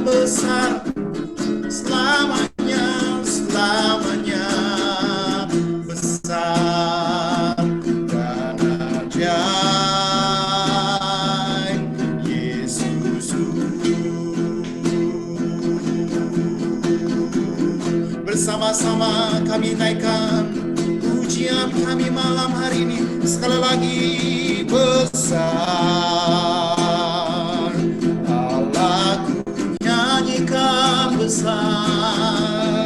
besar, selamanya, selamanya besar dan ajaib Yesus. Bersama-sama kami naikkan pujian kami malam hari ini sekali lagi. Besar Allahku, nyanyikan besar.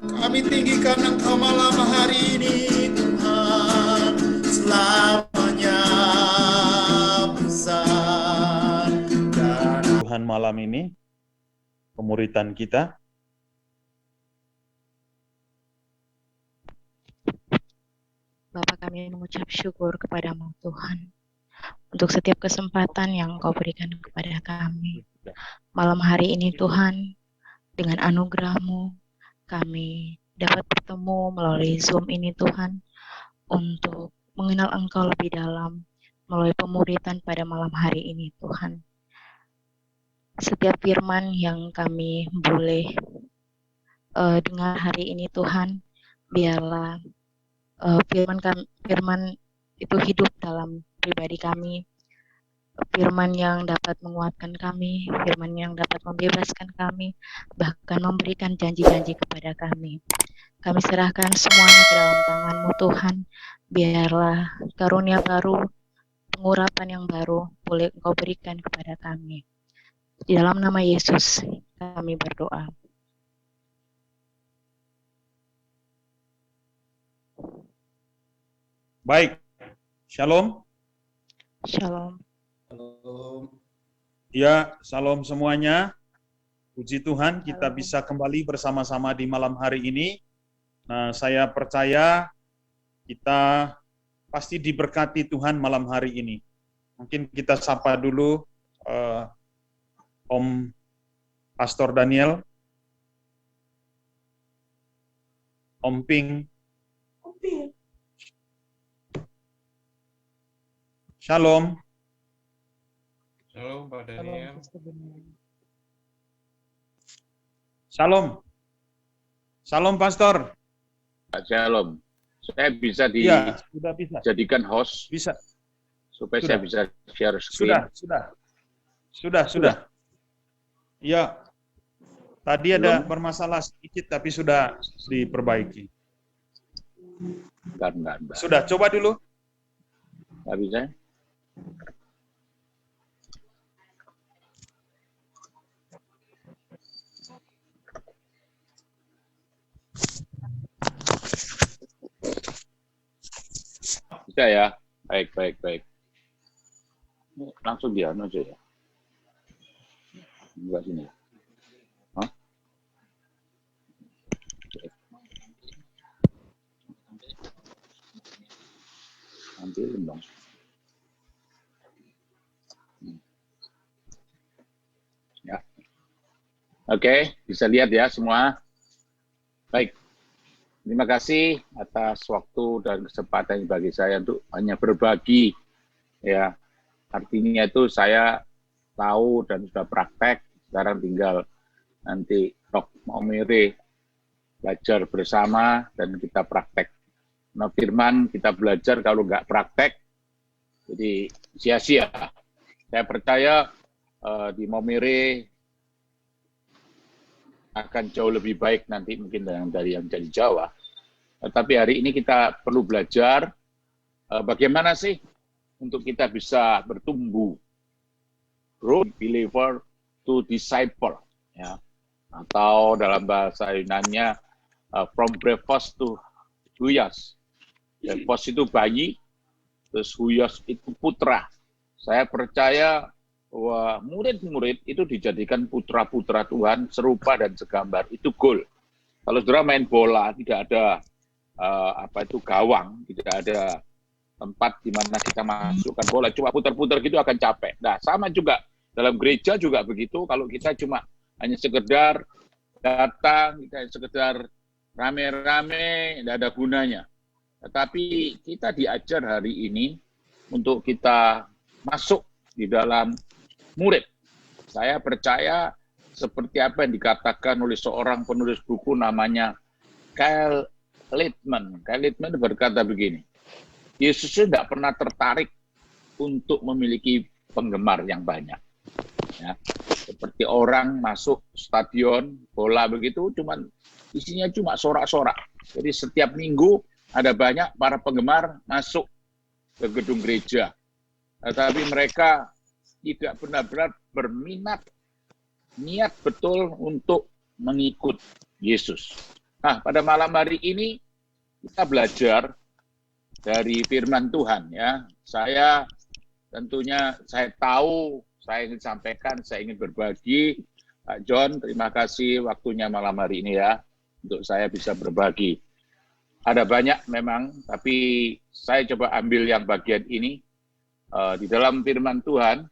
Kami tinggikan Engkau malam hari ini Tuhan, selamanya besar. Dan Tuhan malam ini pemuritan kita. Bapa, kami mengucap syukur kepadamu Tuhan untuk setiap kesempatan yang Engkau berikan kepada kami. Malam hari ini Tuhan, dengan anugerah-Mu kami dapat bertemu melalui Zoom ini Tuhan, untuk mengenal Engkau lebih dalam melalui pemuritan pada malam hari ini Tuhan. Setiap firman yang kami boleh dengar hari ini Tuhan, biarlah firman itu hidup dalam pribadi kami, firman yang dapat menguatkan kami, firman yang dapat membebaskan kami, bahkan memberikan janji-janji kepada kami. Kami serahkan semuanya ke dalam tangan-Mu Tuhan. Biarlah karunia baru, pengurapan yang baru boleh Engkau berikan kepada kami. Di dalam nama Yesus kami berdoa. Baik, shalom. Shalom. Shalom. Ya, shalom semuanya. Puji Tuhan, kita bisa kembali bersama-sama di malam hari ini. Nah, saya percaya kita pasti diberkati Tuhan malam hari ini. Mungkin kita sapa dulu Om Pastor Daniel, Om Ping. Shalom. Shalom Pak Daniel. Shalom. Shalom Pastor. Shalom. Saya bisa sudah bisa. Jadikan host. Bisa. Supaya Sudah. saya bisa share screen. Sudah. Ya. Tadi ada bermasalah sedikit tapi sudah diperbaiki. Enggak. Sudah, coba dulu. Nggak bisa? Bisa ya? Baik. Langsung dia aja ya. Enggak sini. Hah? Ambilin dong. Ya. Oke, bisa lihat ya semua. Baik. Terima kasih atas waktu dan kesempatan bagi saya untuk hanya berbagi. Ya, artinya itu saya tahu dan sudah praktek. Sekarang tinggal nanti Dok mau mirip belajar bersama dan kita praktek. Nah, firman kita belajar kalau nggak praktek, jadi sia-sia. Saya percaya di Momire akan jauh lebih baik nanti mungkin dari yang dari Jawa. Tapi hari ini kita perlu belajar bagaimana sih untuk kita bisa bertumbuh, grow believer to disciple, ya. Atau dalam bahasa Yunani from breakfast to huyas. Breakfast itu bayi, terus huyas itu putra. Saya percaya bahwa murid-murid itu dijadikan putra-putra Tuhan serupa dan segambar, itu goal. Kalau saudara main bola tidak ada gawang, tidak ada tempat di mana kita masukkan bola, cuma putar-putar gitu akan capek. Nah, sama juga dalam gereja juga begitu. Kalau kita cuma hanya sekedar datang, kita sekedar rame-rame, tidak ada gunanya. Tetapi kita diajar hari ini untuk kita masuk di dalam murid. Saya percaya seperti apa yang dikatakan oleh seorang penulis buku namanya Kyle Littman. Kyle Littman berkata begini, Yesus tidak pernah tertarik untuk memiliki penggemar yang banyak. Ya, seperti orang masuk stadion bola begitu, isinya cuma sorak-sorak. Jadi setiap minggu ada banyak para penggemar masuk ke gedung gereja, tetapi mereka tidak benar-benar berminat, niat betul untuk mengikut Yesus. Nah, pada malam hari ini kita belajar dari firman Tuhan, ya. Saya tahu, saya ingin sampaikan, saya ingin berbagi. Pak John, terima kasih waktunya malam hari ini ya, untuk saya bisa berbagi. Ada banyak memang, tapi saya coba ambil yang bagian ini. Di dalam firman Tuhan,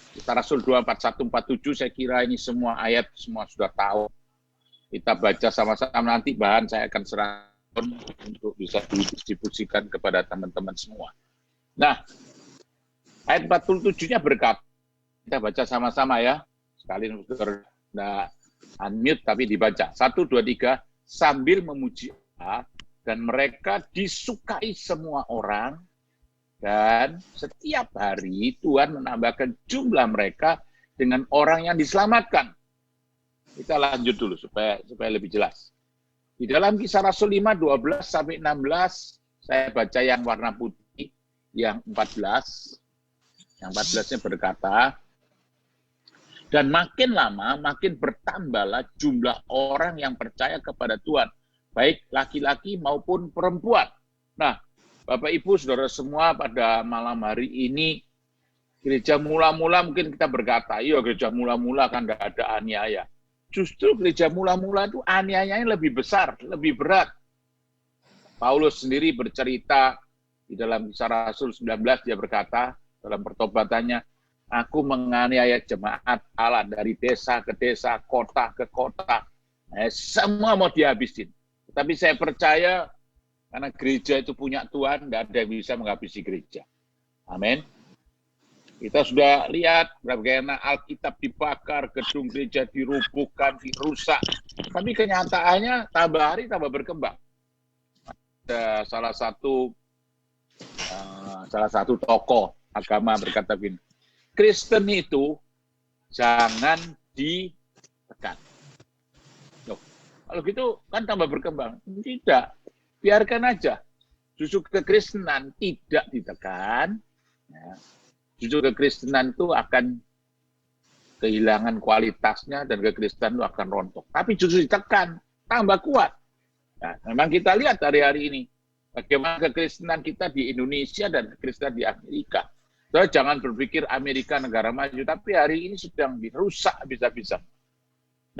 Kisah Rasul 2:41-47, saya kira ini semua ayat, semua sudah tahu. Kita baca sama-sama, nanti bahan saya akan serahkan untuk bisa didistribusikan kepada teman-teman semua. Nah, ayat 47-nya berkata, kita baca sama-sama ya, sekalian sudah unmute tapi dibaca. 1, 2, 3, sambil memuji Allah, dan mereka disukai semua orang, dan setiap hari Tuhan menambahkan jumlah mereka dengan orang yang diselamatkan. Kita lanjut dulu supaya lebih jelas. Di dalam Kisah Rasul 5, 12-16, saya baca yang warna putih, yang 14. Yang 14-nya berkata, dan makin lama, makin bertambahlah jumlah orang yang percaya kepada Tuhan, baik laki-laki maupun perempuan. Nah, Bapak Ibu, Saudara semua, pada malam hari ini, gereja mula-mula mungkin kita berkata, iya gereja mula-mula kan tidak ada aniaya. Justru gereja mula-mula itu aniayanya lebih besar, lebih berat. Paulus sendiri bercerita di dalam Kisah Rasul 19, dia berkata dalam pertobatannya, aku menganiaya jemaat Allah dari desa ke desa, kota ke kota. Semua mau dihabisin. Tapi saya percaya, karena gereja itu punya Tuhan, tidak ada yang bisa menghabisi gereja. Amin. Kita sudah lihat bagaimana Alkitab dibakar, gedung gereja dirubuhkan, dirusak. Tapi kenyataannya tambah hari tambah berkembang. Ada salah satu tokoh agama berkata begini, Kristen itu jangan ditekan. Loh, kalau gitu kan tambah berkembang. Tidak. Biarkan aja. Justru kekristenan tidak ditekan. Ya. Justru kekristenan itu akan kehilangan kualitasnya dan kekristenan itu akan rontok. Tapi justru ditekan, tambah kuat. Nah, memang kita lihat hari-hari ini bagaimana kekristenan kita di Indonesia dan kekristenan di Amerika. So, jangan berpikir Amerika negara maju, tapi hari ini sedang dirusak habis-habisan.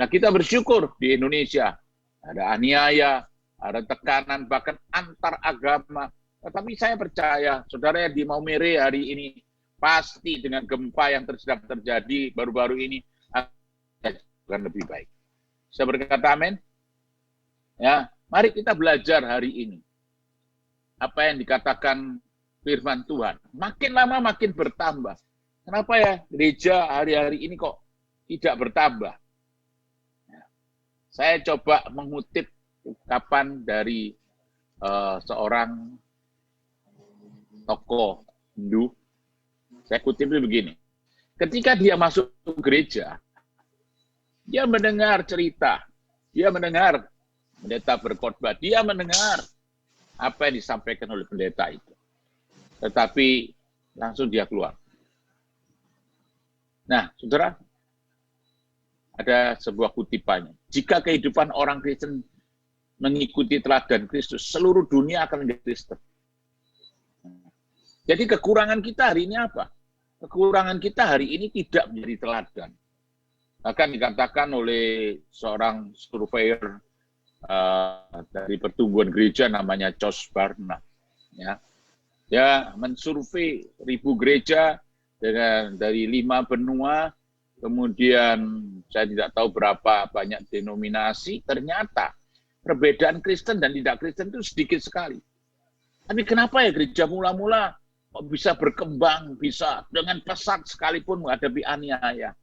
Nah, kita bersyukur di Indonesia ada aniaya, ada tekanan bahkan antar agama. Tetapi saya percaya, saudara yang di Maumere hari ini pasti dengan gempa yang sedang terjadi baru-baru ini akan lebih baik. Saya berkata amin. Ya, mari kita belajar hari ini apa yang dikatakan firman Tuhan. Makin lama makin bertambah. Kenapa ya gereja hari-hari ini kok tidak bertambah? Ya. Saya coba mengutip ungkapan dari seorang tokoh Hindu. Saya kutip begini. Ketika dia masuk ke gereja, dia mendengar cerita, dia mendengar pendeta berkhotbah, dia mendengar apa yang disampaikan oleh pendeta itu. Tetapi langsung dia keluar. Nah, saudara, ada sebuah kutipannya. Jika kehidupan orang Kristen mengikuti teladan Kristus, seluruh dunia akan menjadi Kristen. Jadi kekurangan kita hari ini apa? Kekurangan kita hari ini tidak menjadi teladan. Bahkan dikatakan oleh seorang surveyor dari pertumbuhan gereja namanya Josh Barna. Ya. Dia mensurvei 1.000 gereja dari 5 benua, kemudian saya tidak tahu berapa banyak denominasi, ternyata perbedaan Kristen dan tidak Kristen itu sedikit sekali. Tapi kenapa ya gereja mula-mula bisa berkembang, bisa dengan pesat sekalipun menghadapi aniaya.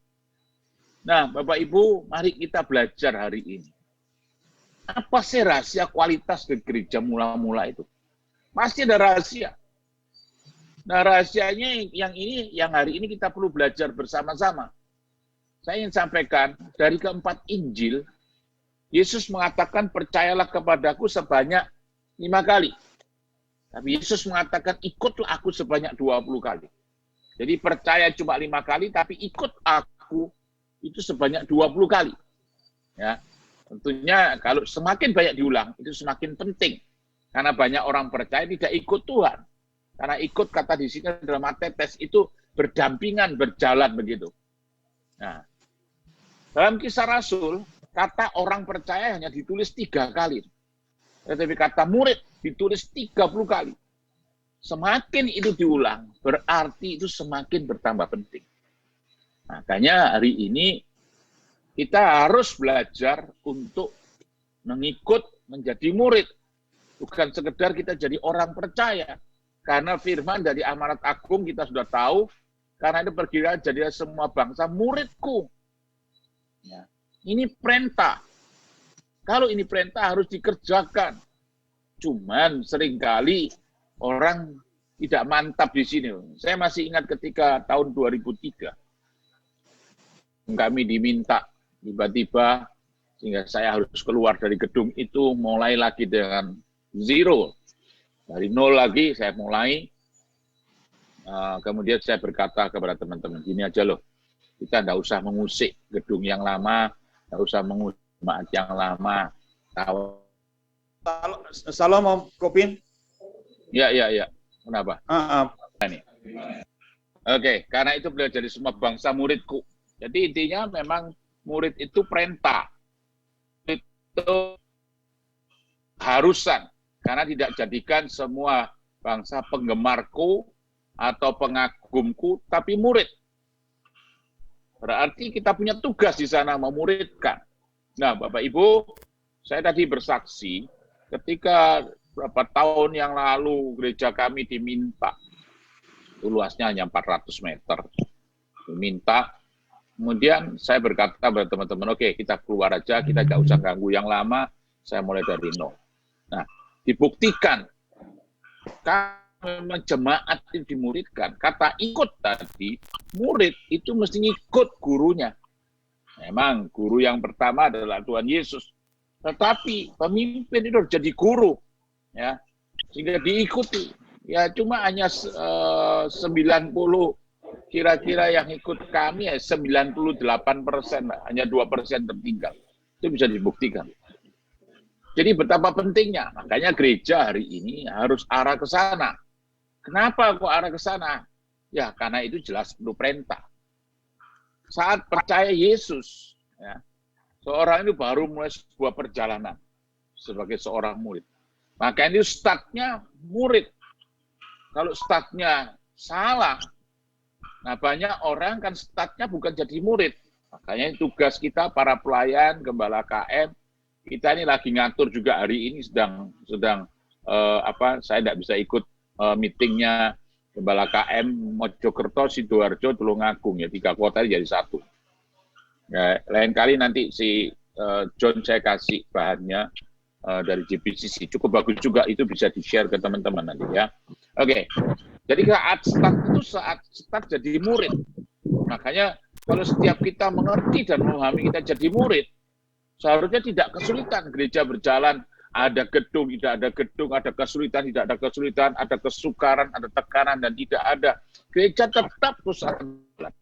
Nah, Bapak Ibu, mari kita belajar hari ini. Apa sih rahasia kualitas di gereja mula-mula itu? Pasti ada rahasia. Nah, rahasianya yang hari ini kita perlu belajar bersama-sama. Saya ingin sampaikan, dari keempat Injil, Yesus mengatakan, percayalah kepadaku sebanyak 5 kali. Tapi Yesus mengatakan, ikutlah aku sebanyak 20 kali. Jadi percaya cuma 5 kali, tapi ikut aku itu sebanyak 20 kali. Ya, tentunya kalau semakin banyak diulang, itu semakin penting. Karena banyak orang percaya tidak ikut Tuhan. Karena ikut, kata di sini dalam matetes, itu berdampingan, berjalan begitu. Nah, dalam Kisah Rasul, kata orang percaya hanya ditulis 3 kali. Tetapi kata murid ditulis 30 kali. Semakin itu diulang, berarti itu semakin bertambah penting. Makanya hari ini kita harus belajar untuk mengikut menjadi murid. Bukan sekedar kita jadi orang percaya. Karena firman dari Amanat Agung kita sudah tahu, karena itu pergilah jadilah semua bangsa muridku. Ya. Ini perintah. Kalau ini perintah harus dikerjakan. Cuman seringkali orang tidak mantap di sini. Saya masih ingat ketika tahun 2003. Kami diminta tiba-tiba sehingga saya harus keluar dari gedung itu, mulai lagi dengan zero. Dari nol lagi saya mulai. Kemudian saya berkata kepada teman-teman, gini aja loh. Kita tidak usah mengusik gedung yang lama, tidak usah mengusik jemaat yang lama. Salam Om Kopin. Ya. Kenapa? Ini. Oke, karena itu beliau jadi semua bangsa muridku. Jadi intinya memang murid itu perintah. Itu harusan. Karena tidak jadikan semua bangsa penggemarku atau pengagumku, tapi murid. Berarti kita punya tugas di sana memuridkan. Nah, Bapak Ibu, saya tadi bersaksi ketika beberapa tahun yang lalu gereja kami diminta, itu luasnya hanya 400 meter, diminta. Kemudian saya berkata kepada teman-teman, oke, kita keluar aja, kita nggak usah ganggu yang lama, saya mulai dari nol. Nah, dibuktikan, memang jemaat itu dimuridkan. Kata ikut tadi, murid itu mesti ikut gurunya. Memang guru yang pertama adalah Tuhan Yesus. Tetapi pemimpin itu harus jadi guru. Ya, sehingga diikuti. Ya cuma hanya 90 kira-kira yang ikut kami ya 98%, hanya 2% tertinggal. Itu bisa dibuktikan. Jadi betapa pentingnya. Makanya gereja hari ini harus arah ke sana. Kenapa kok arah ke sana? Ya, karena itu jelas perlu perintah. Saat percaya Yesus, ya, seorang itu baru mulai sebuah perjalanan sebagai seorang murid. Maka ini startnya murid. Kalau startnya salah, nah banyak orang kan startnya bukan jadi murid. Makanya tugas kita para pelayan, gembala KM, kita ini lagi ngatur juga hari ini sedang saya tidak bisa ikut meetingnya Gembala KM Mojokerto, Sidoarjo, Tulungagung ya 3 kota jadi 1. Ya, lain kali nanti si John saya kasih bahannya dari JPCC, cukup bagus juga, itu bisa di-share ke teman-teman nanti ya. Oke. Jadi saat start jadi murid. Makanya kalau setiap kita mengerti dan memahami kita jadi murid, seharusnya tidak kesulitan gereja berjalan. Ada gedung, tidak ada gedung, ada kesulitan, tidak ada kesulitan, ada kesukaran, ada tekanan, dan tidak ada. Gereja tetap terus akan berjalan.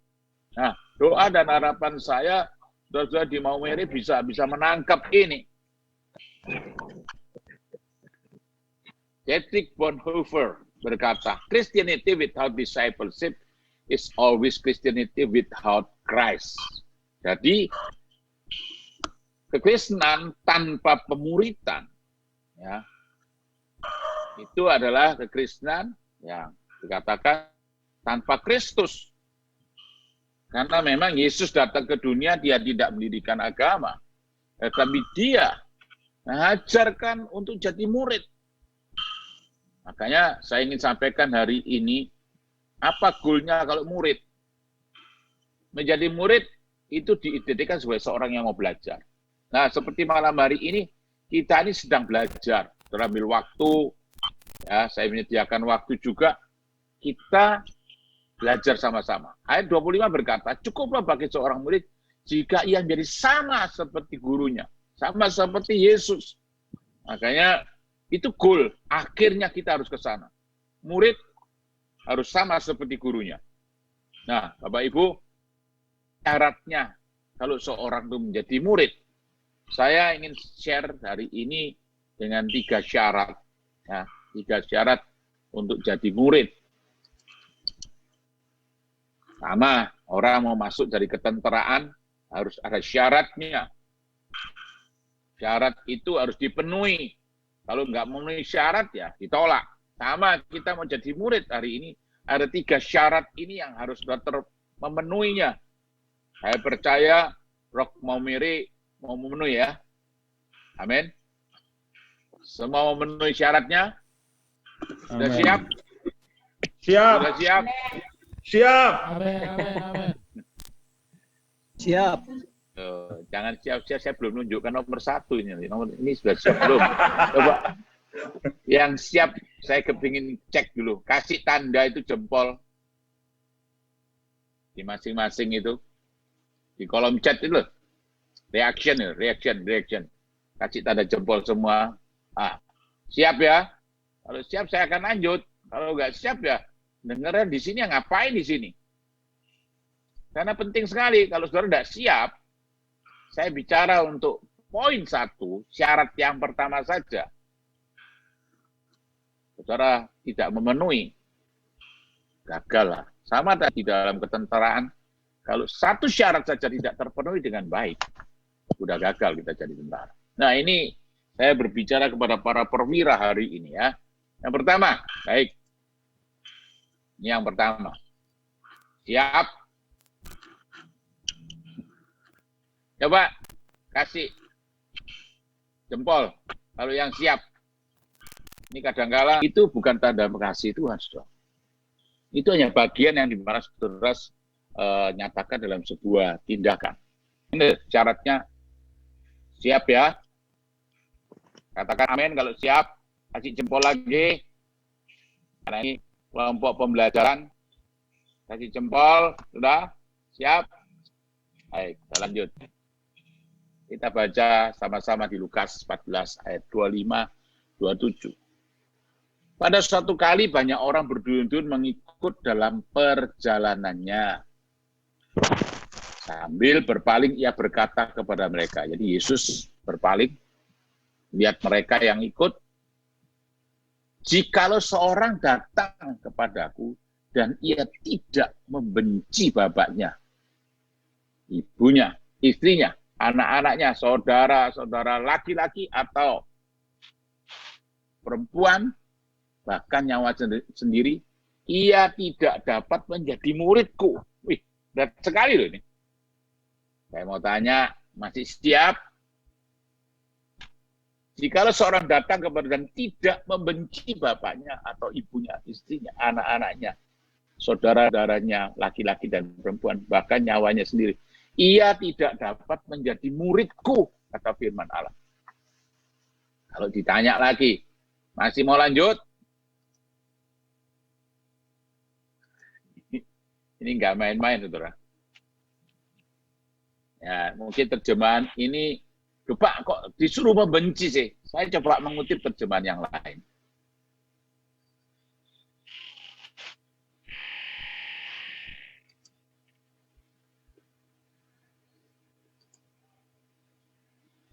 Nah, doa dan harapan saya, saudara di Maumere bisa menangkap ini. Dietrich Bonhoeffer berkata, Christianity without discipleship is always Christianity without Christ. Jadi, kekristenan tanpa pemuritan, ya, itu adalah kekristenan yang dikatakan tanpa Kristus. Karena memang Yesus datang ke dunia, dia tidak mendirikan agama, tetapi dia mengajarkan untuk jadi murid. Makanya saya ingin sampaikan hari ini, Apa goalnya kalau murid? Menjadi murid itu diidentikan sebagai seorang yang mau belajar. Nah, seperti malam hari ini, kita ini sedang belajar. Terambil waktu, ya, saya menyediakan waktu juga, kita belajar sama-sama. Ayat 25 berkata, cukuplah bagi seorang murid jika ia menjadi sama seperti gurunya, sama seperti Yesus. Makanya itu goal, akhirnya kita harus ke sana. Murid harus sama seperti gurunya. Nah, Bapak Ibu, syaratnya kalau seorang itu menjadi murid, saya ingin share hari ini dengan 3 syarat. Ya, 3 syarat untuk jadi murid. Sama, orang mau masuk dari ketenteraan harus ada syaratnya. Syarat itu harus dipenuhi. Kalau nggak memenuhi syarat ya ditolak. Sama, kita mau jadi murid hari ini, ada 3 syarat ini yang harus memenuhinya. Saya percaya Roh mau memenuhi ya. Amin. Semua memenuhi syaratnya. Sudah siap? Siap. Sudah siap? Siap. Amin, amin, amin. Siap. Jangan siap-siap, saya belum nunjukkan nomor 1 ini. Nomor ini sudah siap belum? Coba. Yang siap, saya kepingin cek dulu. Kasih tanda itu jempol. Di masing-masing itu. Di kolom chat itu loh. Reaction. Kasih tanda jempol semua. Ah, siap ya? Kalau siap saya akan lanjut. Kalau nggak siap ya, dengerin di sini ngapain di sini? Karena penting sekali. Kalau saudara nggak siap, saya bicara untuk poin 1, syarat yang pertama saja. Saudara tidak memenuhi, gagal lah. Sama tadi dalam ketenteraan, kalau 1 syarat saja tidak terpenuhi dengan baik, sudah gagal kita jadi tentara. Nah, ini saya berbicara kepada para perwira hari ini ya. Yang pertama, baik. Ini yang pertama. Siap. Coba kasih jempol kalau yang siap. Ini kadang-kala itu bukan tanda mengasihi Tuhan, saudara. Itu hanya bagian yang dimana saudara nyatakan dalam sebuah tindakan. Ini syaratnya siap ya. Katakan amin kalau siap. Kasih jempol lagi. Karena ini kelompok pembelajaran. Kasih jempol. Sudah? Siap? Baik, kita lanjut. Kita baca sama-sama di Lukas 14 ayat 25-27. Pada suatu kali banyak orang berduyun-duyun mengikut dalam perjalanannya. Sambil berpaling ia berkata kepada mereka. Jadi Yesus berpaling, lihat mereka yang ikut. Jikalau seorang datang kepadaku dan ia tidak membenci bapaknya, ibunya, istrinya, anak-anaknya, saudara-saudara laki-laki atau perempuan, bahkan nyawa sendiri, ia tidak dapat menjadi muridku. Wih, berat sekali loh ini. Saya mau tanya, masih siap? Jikalau seorang datang kepada dan tidak membenci bapaknya atau ibunya, istrinya, anak-anaknya, saudara-saudaranya, laki-laki dan perempuan, bahkan nyawanya sendiri, ia tidak dapat menjadi muridku, kata firman Allah. Kalau ditanya lagi, masih mau lanjut? Ini nggak main-main, saudara. Ya, mungkin terjemahan ini, lupa kok disuruh membenci sih. Saya coba mengutip terjemahan yang lain.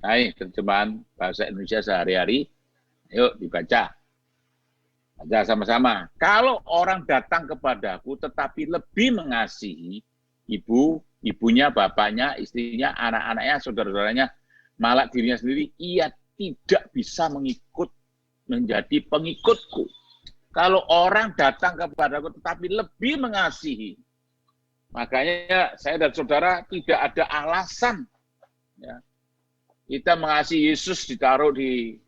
Nah, ini terjemahan bahasa Indonesia sehari-hari. Yuk dibaca. Baca sama-sama. Kalau orang datang kepadaku tetapi lebih mengasihi ibunya, bapaknya, istrinya, anak-anaknya, saudara-saudaranya, malah dirinya sendiri, ia tidak bisa menjadi pengikutku. Kalau orang datang kepadaku tetapi lebih mengasihi, makanya saya dan saudara tidak ada alasan. Ya. Kita mengasihi Yesus ditaruh di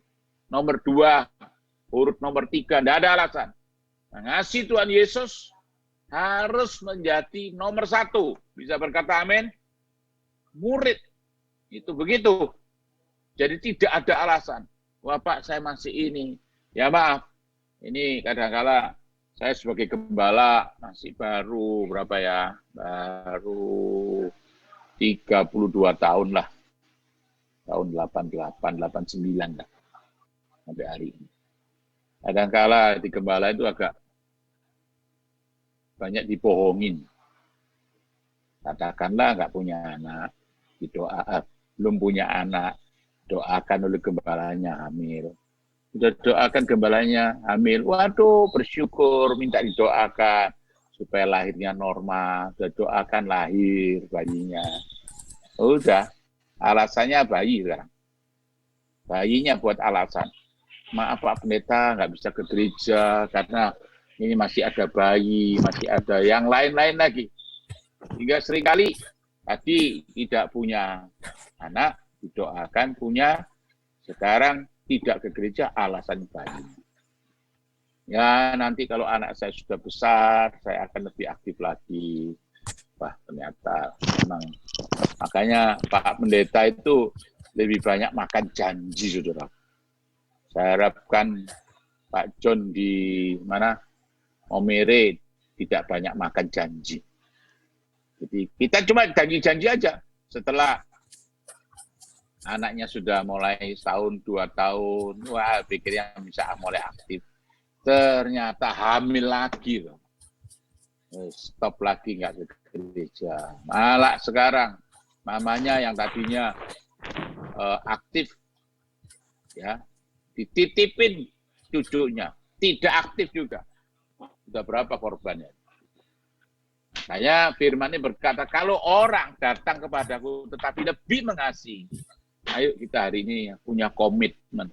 nomor 2, urut nomor 3, tidak ada alasan. Mengasihi Tuhan Yesus, harus menjadi nomor satu. Bisa berkata amin? Murid. Itu begitu. Jadi tidak ada alasan. Wah Pak, saya masih ini. Ya maaf, ini kadang-kala saya sebagai gembala masih baru berapa ya? Baru 32 tahun lah. Tahun 88, 89 lah. Sampai hari ini. Kadang-kala di gembala itu agak banyak dibohongin. Katakanlah nggak punya anak, belum punya anak, doakan oleh gembalanya hamil. Sudah doakan gembalanya hamil, waduh bersyukur, minta didoakan supaya lahirnya normal, sudah doakan lahir bayinya. Udah, alasannya bayi sekarang. Bayinya buat alasan. Maaf Pak Pendeta, nggak bisa ke gereja karena ini masih ada bayi, masih ada yang lain-lain lagi. Hingga seringkali tadi tidak punya anak, didoakan punya, sekarang tidak ke gereja, alasan bayi. Ya nanti kalau anak saya sudah besar, saya akan lebih aktif lagi. Wah ternyata memang, makanya Pak Pendeta itu lebih banyak makan janji, saudara. Saya harapkan Pak John di mana Omere tidak banyak makan janji. Jadi kita cuma janji-janji aja. Setelah anaknya sudah mulai setahun, 2 tahun, wah pikirnya bisa mulai aktif. Ternyata hamil lagi loh. Stop lagi nggak ke gereja. Malah sekarang mamanya yang tadinya aktif, ya dititipin cucunya, tidak aktif juga. Sudah berapa korbannya? Saya firman ini berkata, kalau orang datang kepadaku tetapi lebih mengasihi, ayo kita hari ini punya komitmen.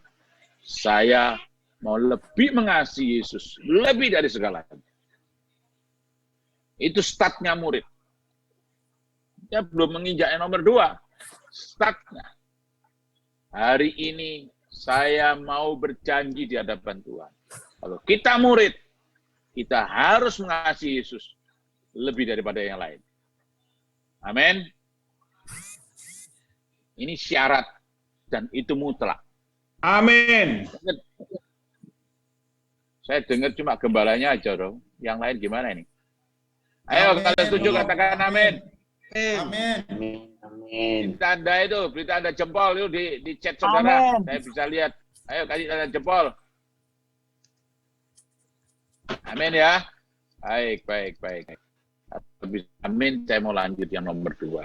Saya mau lebih mengasihi Yesus, lebih dari segalanya. Itu startnya murid. Dia belum menginjak nomor 2. Startnya. Hari ini saya mau berjanji di hadapan Tuhan. Kalau kita murid, kita harus mengasihi Yesus lebih daripada yang lain. Amin. Ini syarat dan itu mutlak. Amin. Saya dengar cuma gembalanya aja dong. Yang lain gimana ini? Ayo kalau setuju katakan amin. Amin. Beri tanda itu, beri tanda jempol itu di chat saudara. Saya bisa lihat. Ayo kasih tanda jempol. Amin ya. Baik. Habis amin, saya mau lanjut yang nomor 2.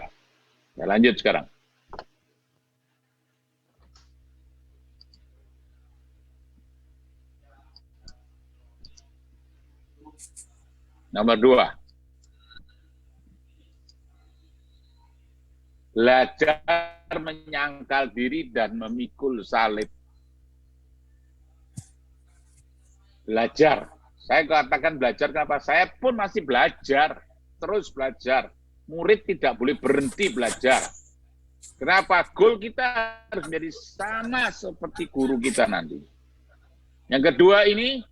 Saya lanjut sekarang. Nomor 2. Belajar menyangkal diri dan memikul salib. Belajar. Saya katakan belajar kenapa? Saya pun masih belajar. Terus belajar. Murid tidak boleh berhenti belajar. Kenapa? Goal kita harus menjadi sama seperti guru kita nanti. Yang kedua ini,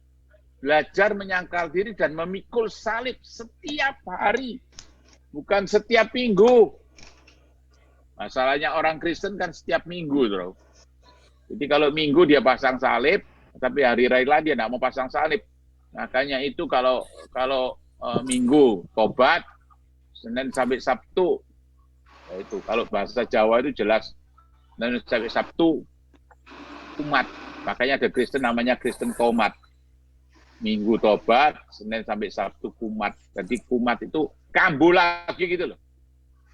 belajar menyangkal diri dan memikul salib setiap hari. Bukan setiap minggu. Masalahnya orang Kristen kan setiap minggu, bro. Jadi kalau minggu dia pasang salib, tapi hari raya dia tidak mau pasang salib. Makanya itu kalau minggu tobat, Senin sampai Sabtu, ya itu kalau bahasa Jawa itu jelas, Senin sampai Sabtu kumat. Makanya ada Kristen namanya Kristen tomat. Minggu tobat, Senin sampai Sabtu kumat. Jadi kumat itu kambuh lagi gitu loh.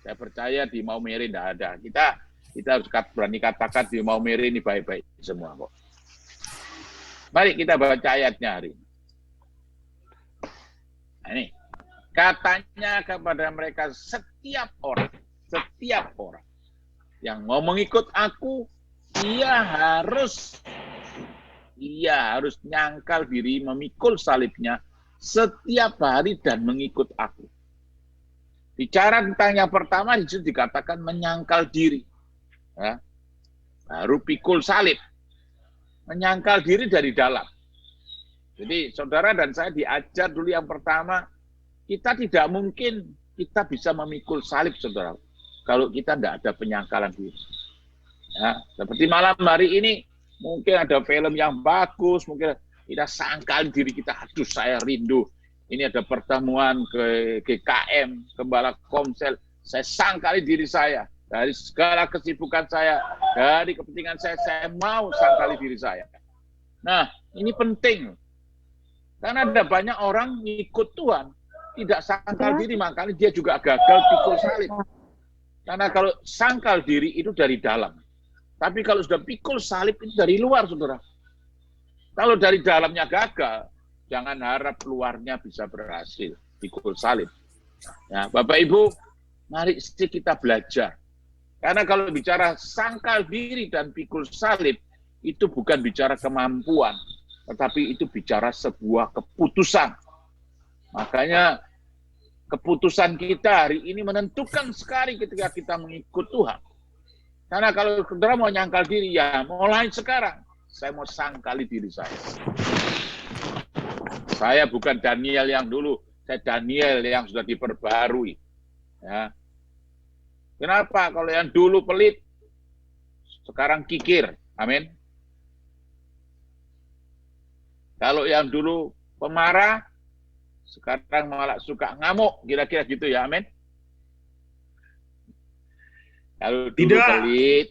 Saya percaya di Maumere tidak ada. Kita harus berani katakan di Maumere ini baik-baik semua kok. Mari kita baca ayatnya hari ini. Nah, ini katanya kepada mereka setiap orang yang mau mengikut aku, ia harus nyangkal diri, memikul salibnya setiap hari dan mengikut aku. Bicara tentang yang pertama, disitu dikatakan menyangkal diri. Ya. Baru pikul salib. Menyangkal diri dari dalam. Jadi saudara dan saya diajar dulu yang pertama, kita tidak mungkin kita bisa memikul salib, saudara, kalau kita tidak ada penyangkalan diri. Ya, seperti malam hari ini, mungkin ada film yang bagus, mungkin kita sangkal diri kita, aduh saya rindu. Ini ada pertemuan ke GKM, Gembala Komsel, saya sangkali diri saya. Dari segala kesibukan saya, dari kepentingan saya mau sangkali diri saya. Nah, ini penting. Karena ada banyak orang ikut Tuhan, tidak sangkal diri, makanya dia juga gagal pikul salib. Karena kalau sangkal diri itu dari dalam. Tapi kalau sudah pikul salib itu dari luar, saudara. Kalau dari dalamnya gagal, jangan harap luarnya bisa berhasil pikul salib. Ya, Bapak Ibu, mari kita belajar. Karena kalau bicara sangkal diri dan pikul salib, itu bukan bicara kemampuan, tetapi itu bicara sebuah keputusan. Makanya keputusan kita hari ini menentukan sekali ketika kita mengikut Tuhan. Karena kalau saudara mau nyangkal diri, ya mulai sekarang, saya mau sangkali diri saya. Saya bukan Daniel yang dulu, saya Daniel yang sudah diperbarui. Ya. Kenapa? Kalau yang dulu pelit, sekarang kikir. Amin. Kalau yang dulu pemarah, sekarang malah suka ngamuk. Kira-kira gitu ya, amin. Kalau dulu pelit,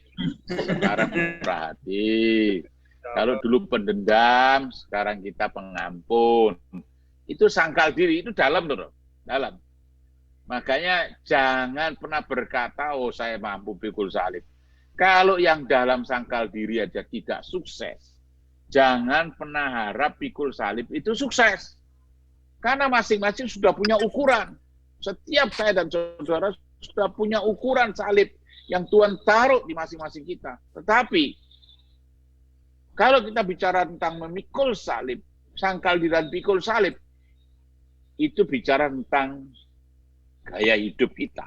sekarang perhati. Kalau dulu pendendam, sekarang kita pengampun. Itu sangkal diri, itu dalam, loh. Dalam. Makanya jangan pernah berkata, oh saya mampu pikul salib. Kalau yang dalam sangkal diri aja tidak sukses, jangan pernah harap pikul salib itu sukses. Karena masing-masing sudah punya ukuran. Setiap saya dan saudara sudah punya ukuran salib yang Tuhan taruh di masing-masing kita. Tetapi, kalau kita bicara tentang memikul salib, sangkal diri dan pikul salib, itu bicara tentang gaya hidup kita.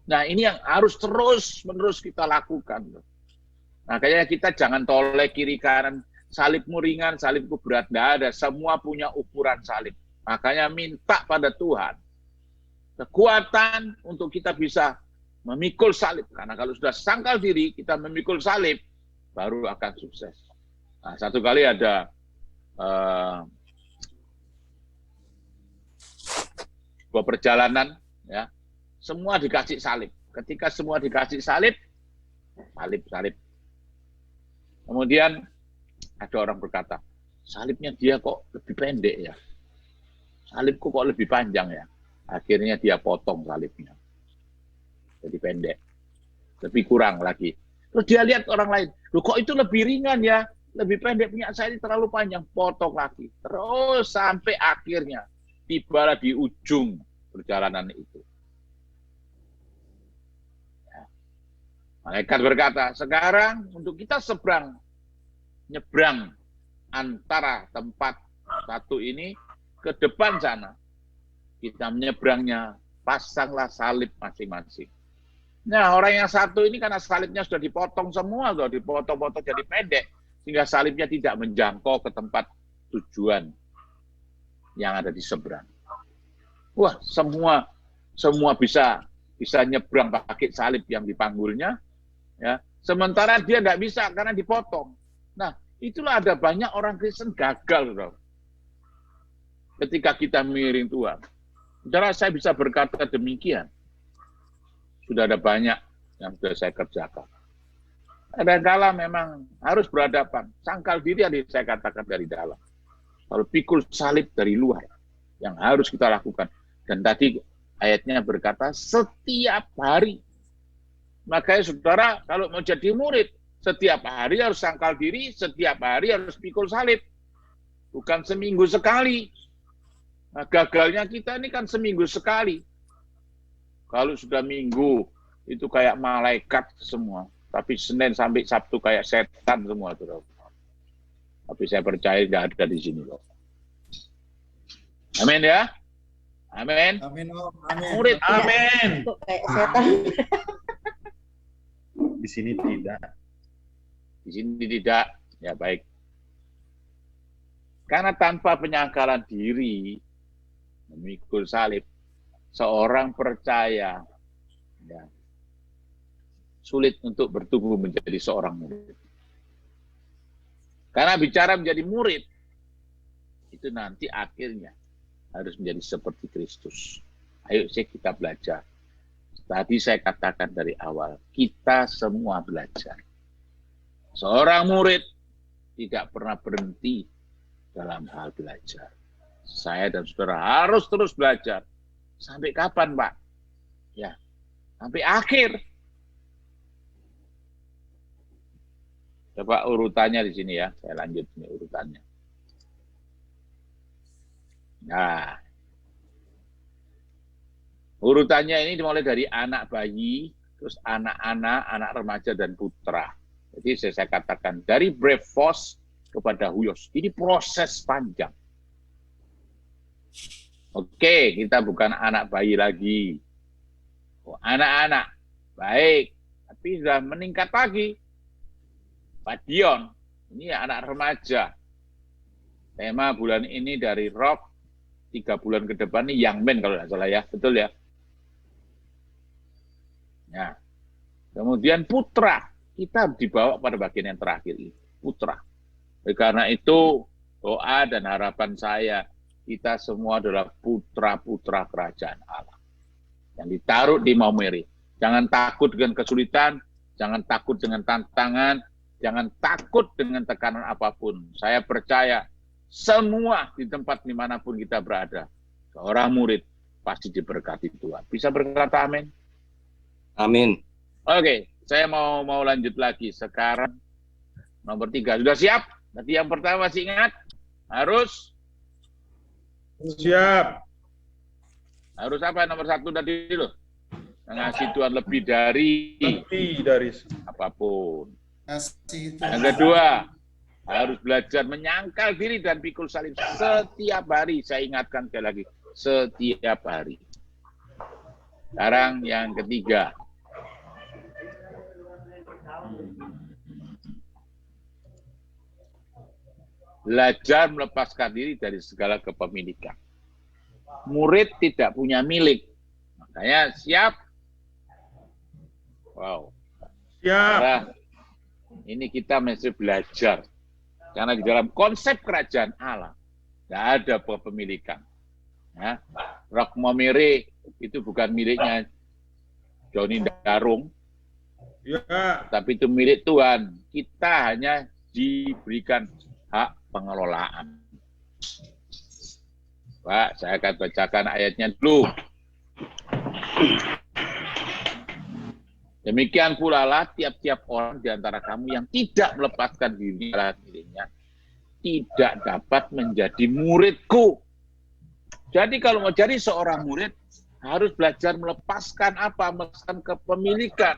Nah, ini yang harus terus-menerus kita lakukan. Makanya kita jangan toleh kiri kanan, salibmu ringan, salibku berat. Tidak ada, semua punya ukuran salib. Makanya minta pada Tuhan kekuatan untuk kita bisa memikul salib. Karena kalau sudah sangkal diri, kita memikul salib, baru akan sukses. Nah, satu kali ada sebuah perjalanan, ya, semua dikasih salib. Ketika semua dikasih salib, salib. Kemudian ada orang berkata, salibnya dia kok lebih pendek ya, salibku kok lebih panjang ya. Akhirnya dia potong salibnya, jadi pendek, lebih kurang lagi. Terus dia lihat orang lain, loh kok itu lebih ringan ya, lebih pendek, punya saya ini terlalu panjang, potong lagi. Terus sampai akhirnya tibalah di ujung perjalanan itu. Ya. Malaikat berkata, sekarang untuk kita nyebrang antara tempat satu ini ke depan sana, kita menyeberangnya, pasanglah salib masing-masing. Nah, orang yang satu ini karena salibnya sudah dipotong semua, sudah dipotong-potong jadi pendek, sehingga salibnya tidak menjangkau ke tempat tujuan yang ada di seberang. Wah, semua bisa nyebrang pakai salib yang dipanggulnya, ya. Sementara dia tidak bisa karena dipotong. Nah, itulah ada banyak orang Kristen gagal, saudara. Ketika kita mengiring Tuhan. Saudara, saya bisa berkata demikian. Sudah ada banyak yang sudah saya kerjakan. Kadang-kala memang harus berhadapan. Sangkal diri yang saya katakan dari dalam. Kalau pikul salib dari luar yang harus kita lakukan. Dan tadi ayatnya berkata setiap hari. Makanya saudara kalau mau jadi murid, setiap hari harus sangkal diri, setiap hari harus pikul salib. Bukan seminggu sekali. Nah, gagalnya kita ini kan seminggu sekali. Kalau sudah minggu, itu kayak malaikat semua. Tapi Senin sampai Sabtu kayak setan semua. Tapi saya percaya tidak ada di sini loh. Amin ya. Amin. Amin, Om. Amin. Murid, Amin. Kayak setan. Di sini tidak. di sini tidak. Ya baik. Karena tanpa penyangkalan diri, memikul salib, seorang percaya ya, sulit untuk bertumbuh menjadi seorang murid. Karena bicara menjadi murid, itu nanti akhirnya harus menjadi seperti Kristus. Ayo kita belajar. Tadi saya katakan dari awal, kita semua belajar. Seorang murid tidak pernah berhenti dalam hal belajar. Saya dan saudara harus terus belajar. Sampai kapan, Pak? Ya, sampai akhir. Coba urutannya di sini ya, saya lanjut ini urutannya. Nah, urutannya ini dimulai dari anak bayi, terus anak-anak, anak remaja, dan putra. Jadi saya katakan dari brephos kepada huios. Ini proses panjang. Oke, kita bukan anak bayi lagi. Oh, anak-anak, baik. Tapi sudah meningkat lagi. Padion, ini anak remaja. Tema bulan ini dari rock, 3 bulan ke depan ini young men kalau tidak salah ya, betul ya? Nah, kemudian putra, kita dibawa pada bagian yang terakhir ini, putra. Karena itu doa dan harapan saya, kita semua adalah putra-putra kerajaan Allah. Yang ditaruh di Maumere. Jangan takut dengan kesulitan, jangan takut dengan tantangan, jangan takut dengan tekanan apapun. Saya percaya semua di tempat dimanapun kita berada, seorang murid pasti diberkati Tuhan. Bisa berkata amin? Amin. Oke, saya mau lanjut lagi. Sekarang nomor 3. Sudah siap? Tadi yang pertama masih ingat? Harus? Siap. Harus apa nomor 1 tadi loh? Mengasihi Tuhan lebih dari apapun. Yang kedua, harus belajar menyangkal diri dan pikul salib setiap hari. Saya ingatkan sekali lagi, setiap hari. Sekarang yang ketiga. Belajar melepaskan diri dari segala kepemilikan. Murid tidak punya milik. Makanya siap. Wow. Siap. Karena ini kita mesti belajar. Karena di dalam konsep kerajaan Allah, tidak ada kepemilikan. Ya. Rock Maumere itu bukan miliknya Johnny Darung, Ya. tapi itu milik Tuhan. Kita hanya diberikan hak pengelolaan. Pak, saya akan bacakan ayatnya dulu. Demikian pula lah tiap-tiap orang di antara kamu yang tidak melepaskan dirinya tidak dapat menjadi muridku. Jadi kalau mau jadi seorang murid, harus belajar melepaskan apa? Melepaskan kepemilikan.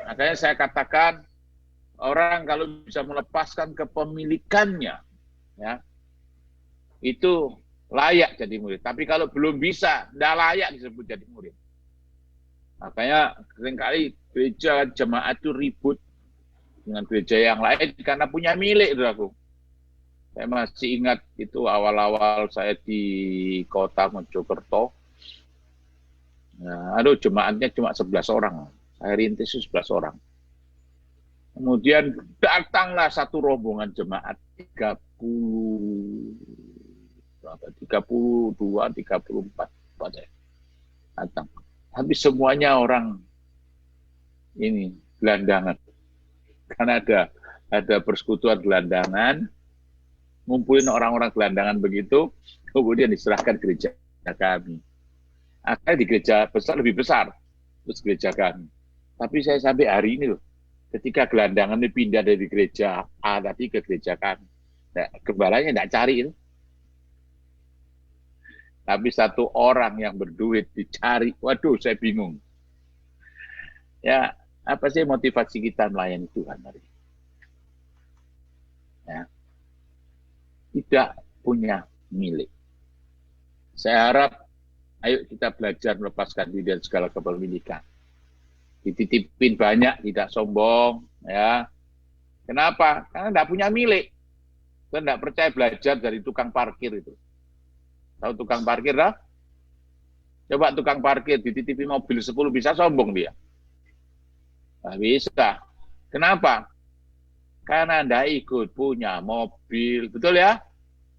Makanya saya katakan, orang kalau bisa melepaskan kepemilikannya, ya, itu layak jadi murid. Tapi kalau belum bisa, tidak layak disebut jadi murid. Makanya seringkali gereja jemaat itu ribut dengan gereja yang lain karena punya milik, saudaraku. Saya masih ingat itu awal-awal saya di kota Mojokerto. Nah, jemaatnya cuma 11 orang. Saya rintis 11 orang. Kemudian datanglah satu rombongan jemaat 32, 34 datang. Tapi semuanya orang ini gelandangan. Karena ada persekutuan gelandangan, ngumpulin orang-orang gelandangan begitu, kemudian diserahkan gereja kami. Akhirnya di gereja besar lebih besar, terus gereja kami. Tapi saya sampai hari ini loh, ketika gelandangan ini pindah dari gereja A tadi ke gereja kami, nah, gembalanya tidak cari itu. Tapi satu orang yang berduit dicari, waduh saya bingung. Ya, apa sih motivasi kita melayani Tuhan hari ini? Ya, tidak punya milik. Saya harap, ayo kita belajar melepaskan diri dari segala kepemilikan. Dititipin banyak, tidak sombong. Ya, kenapa? Karena tidak punya milik. Saya tidak percaya belajar dari tukang parkir itu. Tahu tukang parkir dah? Coba tukang parkir dititipi mobil 10 bisa sombong dia? Nggak bisa. Kenapa? Karena Anda ikut punya mobil. Betul ya?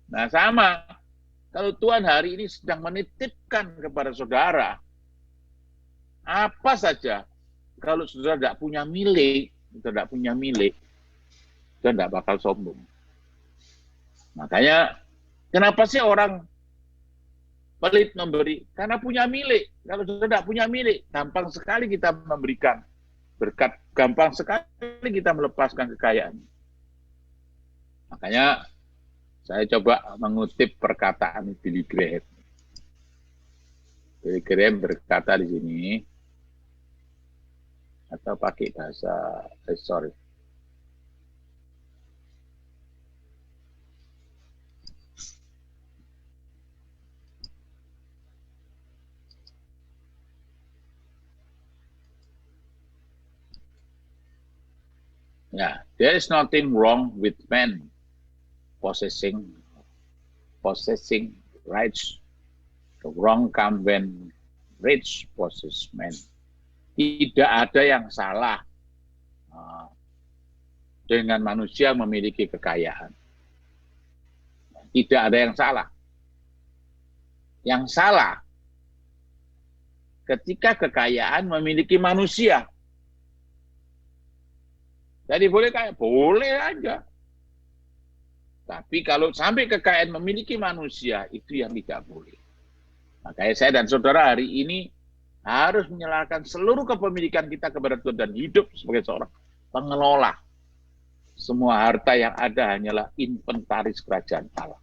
Nah sama. Kalau Tuhan hari ini sedang menitipkan kepada saudara, apa saja, kalau saudara tidak punya milik, saudara tidak bakal sombong. Makanya, kenapa sih orang pelit memberi? Karena punya milik. Kalau saudara tidak punya milik, gampang sekali kita memberikan berkat, gampang sekali kita melepaskan kekayaan. Makanya, saya coba mengutip perkataan Billy Graham. Billy Graham berkata di sini, atau pakai bahasa, sorry. Yeah, there is nothing wrong with men possessing rights. The wrong come when rich possess men. Tidak ada yang salah dengan manusia memiliki kekayaan. Tidak ada yang salah. Yang salah ketika kekayaan memiliki manusia. Jadi boleh kaya? Boleh aja. Tapi kalau sampai kekayaan memiliki manusia, itu yang tidak boleh. Makanya saya dan saudara hari ini harus menyerahkan seluruh kepemilikan kita kepada Tuhan dan hidup sebagai seorang pengelola. Semua harta yang ada hanyalah inventaris kerajaan Allah.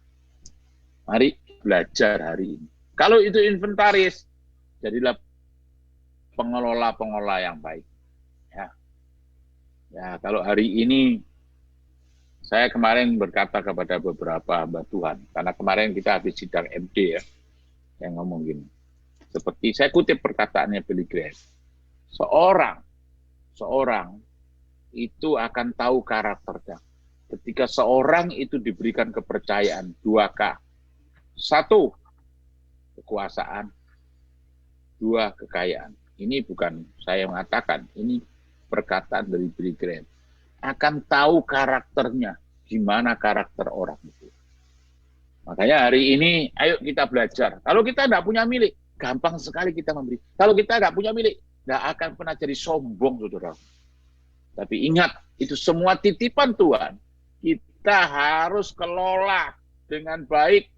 Mari belajar hari ini. Kalau itu inventaris, jadilah pengelola-pengelola yang baik. Ya, kalau hari ini saya kemarin berkata kepada beberapa hamba Tuhan, karena kemarin kita habis sidang MD ya, yang ngomong gini. Seperti saya kutip perkataannya Billy Graham, seorang itu akan tahu karakternya. Ketika seorang itu diberikan kepercayaan 2K. 1, kekuasaan. 2, kekayaan. Ini bukan saya mengatakan, ini perkataan dari Billy Graham. Akan tahu karakternya, gimana karakter orang itu. Makanya hari ini, ayo kita belajar. Kalau kita tidak punya milik, gampang sekali kita memberi. Kalau kita nggak punya milik, nggak akan pernah jadi sombong, saudara. Tapi ingat, itu semua titipan Tuhan. Kita harus kelola dengan baik.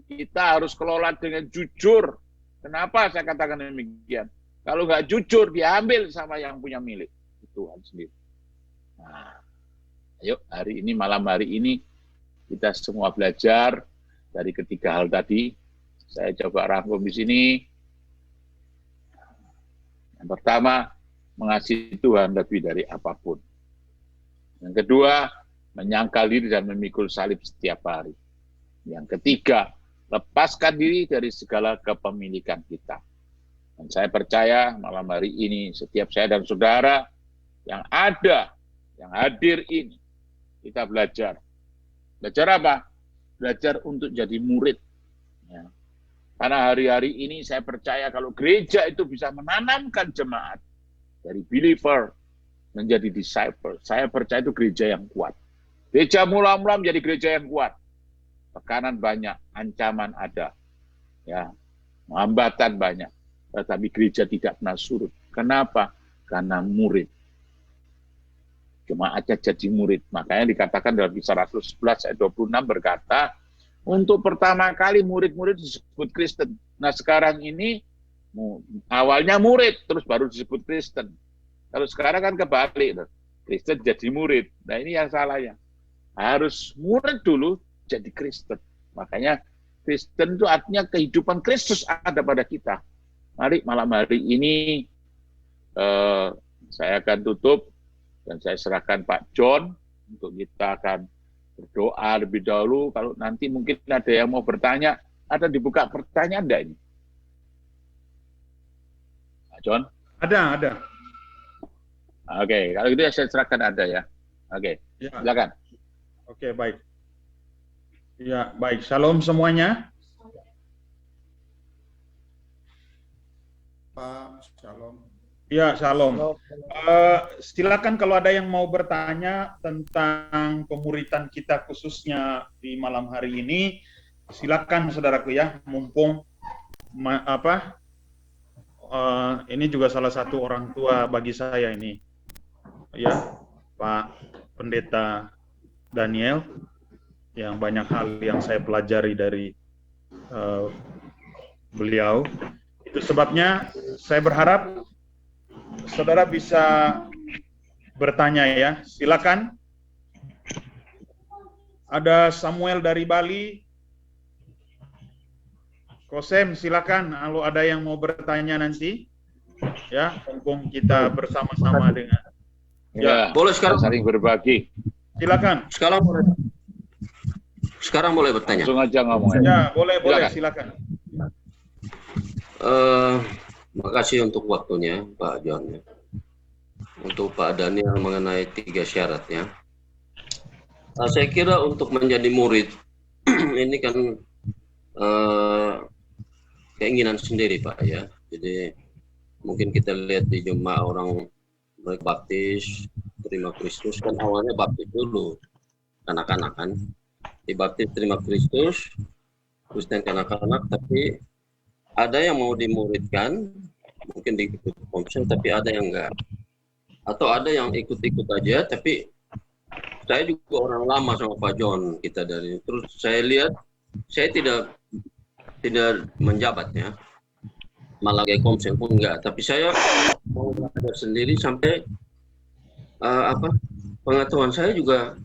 Kita harus kelola dengan jujur. Kenapa saya katakan demikian? Kalau nggak jujur, diambil sama yang punya milik. Tuhan sendiri. Nah, ayo hari ini, malam hari ini, kita semua belajar dari ketiga hal tadi. Saya coba rangkum di sini. Yang pertama, mengasihi Tuhan lebih dari apapun. Yang kedua, menyangkal diri dan memikul salib setiap hari. Yang ketiga, lepaskan diri dari segala kepemilikan kita. Dan saya percaya malam hari ini, setiap saya dan saudara yang ada, yang hadir ini, kita belajar. Belajar apa? Belajar untuk jadi murid. Ya. Karena hari-hari ini saya percaya kalau gereja itu bisa menanamkan jemaat dari believer menjadi disciple. Saya percaya itu gereja yang kuat. Gereja mula-mula menjadi gereja yang kuat. Tekanan banyak, ancaman ada. Ya, hambatan banyak. Tetapi gereja tidak pernah surut. Kenapa? Karena murid. Jemaatnya jadi murid. Makanya dikatakan dalam Kisah Rasul 11 ayat 26 berkata, untuk pertama kali murid-murid disebut Kristen. Nah sekarang ini awalnya murid, terus baru disebut Kristen. Kalau sekarang kan kebalik, Kristen jadi murid. Nah ini yang salahnya. Harus murid dulu jadi Kristen. Makanya Kristen itu artinya kehidupan Kristus ada pada kita. Mari malam hari ini saya akan tutup. Dan saya serahkan Pak John untuk kita akan berdoa lebih dahulu. Kalau nanti mungkin ada yang mau bertanya, ada dibuka pertanyaan enggak ini? Pak John? Ada. Oke, kalau gitu saya serahkan ada ya. Oke, Ya. silakan. Oke, baik. Ya, baik. Shalom semuanya. Pak. Shalom. Ya, shalom. Silakan kalau ada yang mau bertanya tentang pemuritan kita khususnya di malam hari ini, silakan saudaraku ya, mumpung ini juga salah satu orang tua bagi saya ini, ya, Pak Pendeta Daniel, yang banyak hal yang saya pelajari dari beliau. Itu sebabnya saya berharap saudara bisa bertanya ya. Silakan. Ada Samuel dari Bali. Kosem, silakan. Kalau ada yang mau bertanya nanti, ya, mumpung kita bersama-sama dengan. Ya, boleh sekarang. saling berbagi. Silakan. Sekarang boleh bertanya. Langsung aja ngomong. Ya, boleh, silakan. Makasih untuk waktunya, Pak John. Untuk Pak Daniel mengenai 3 syaratnya. Saya kira untuk menjadi murid ini kan keinginan sendiri, Pak ya. Jadi mungkin kita lihat di jemaah orang mereka baptis, terima Kristus, kan awalnya baptis dulu, kanak-kanak kan. Dibaptis terima Kristus, Kristen kanak-kanak, tapi ada yang mau dimuridkan, mungkin diikut komsel, tapi ada yang enggak. Atau ada yang ikut-ikut aja, tapi saya juga orang lama sama Pak John, kita dari terus saya lihat, saya tidak menjabat ya, malah kayak komsel pun enggak, tapi saya mau belajar sendiri sampai pengetahuan saya juga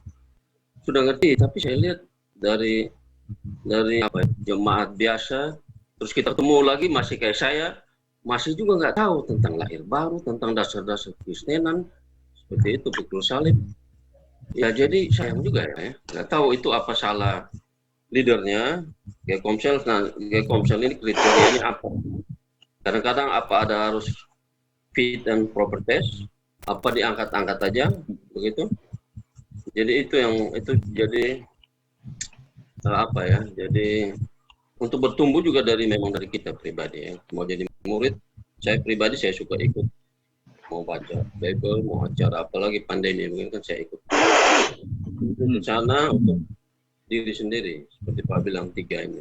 sudah ngerti, tapi saya lihat dari jemaat biasa, terus kita ketemu lagi masih kayak saya, masih juga nggak tahu tentang lahir baru, tentang dasar-dasar Kristenan, seperti itu, pikul salib. Ya jadi sayang juga ya, nggak tahu itu apa salah leadernya, kayak komsel. Nah, kayak komsel ini kriterianya apa? Kadang-kadang apa ada harus fit and proper test, apa diangkat-angkat aja, begitu. Jadi itu jadi jadi untuk bertumbuh juga memang dari kita pribadi ya. Mau jadi murid, saya pribadi saya suka ikut, mau baca Bible, mau acara apalagi pandemi mungkin kan saya ikut di sana untuk diri sendiri seperti Pak bilang 3 ini.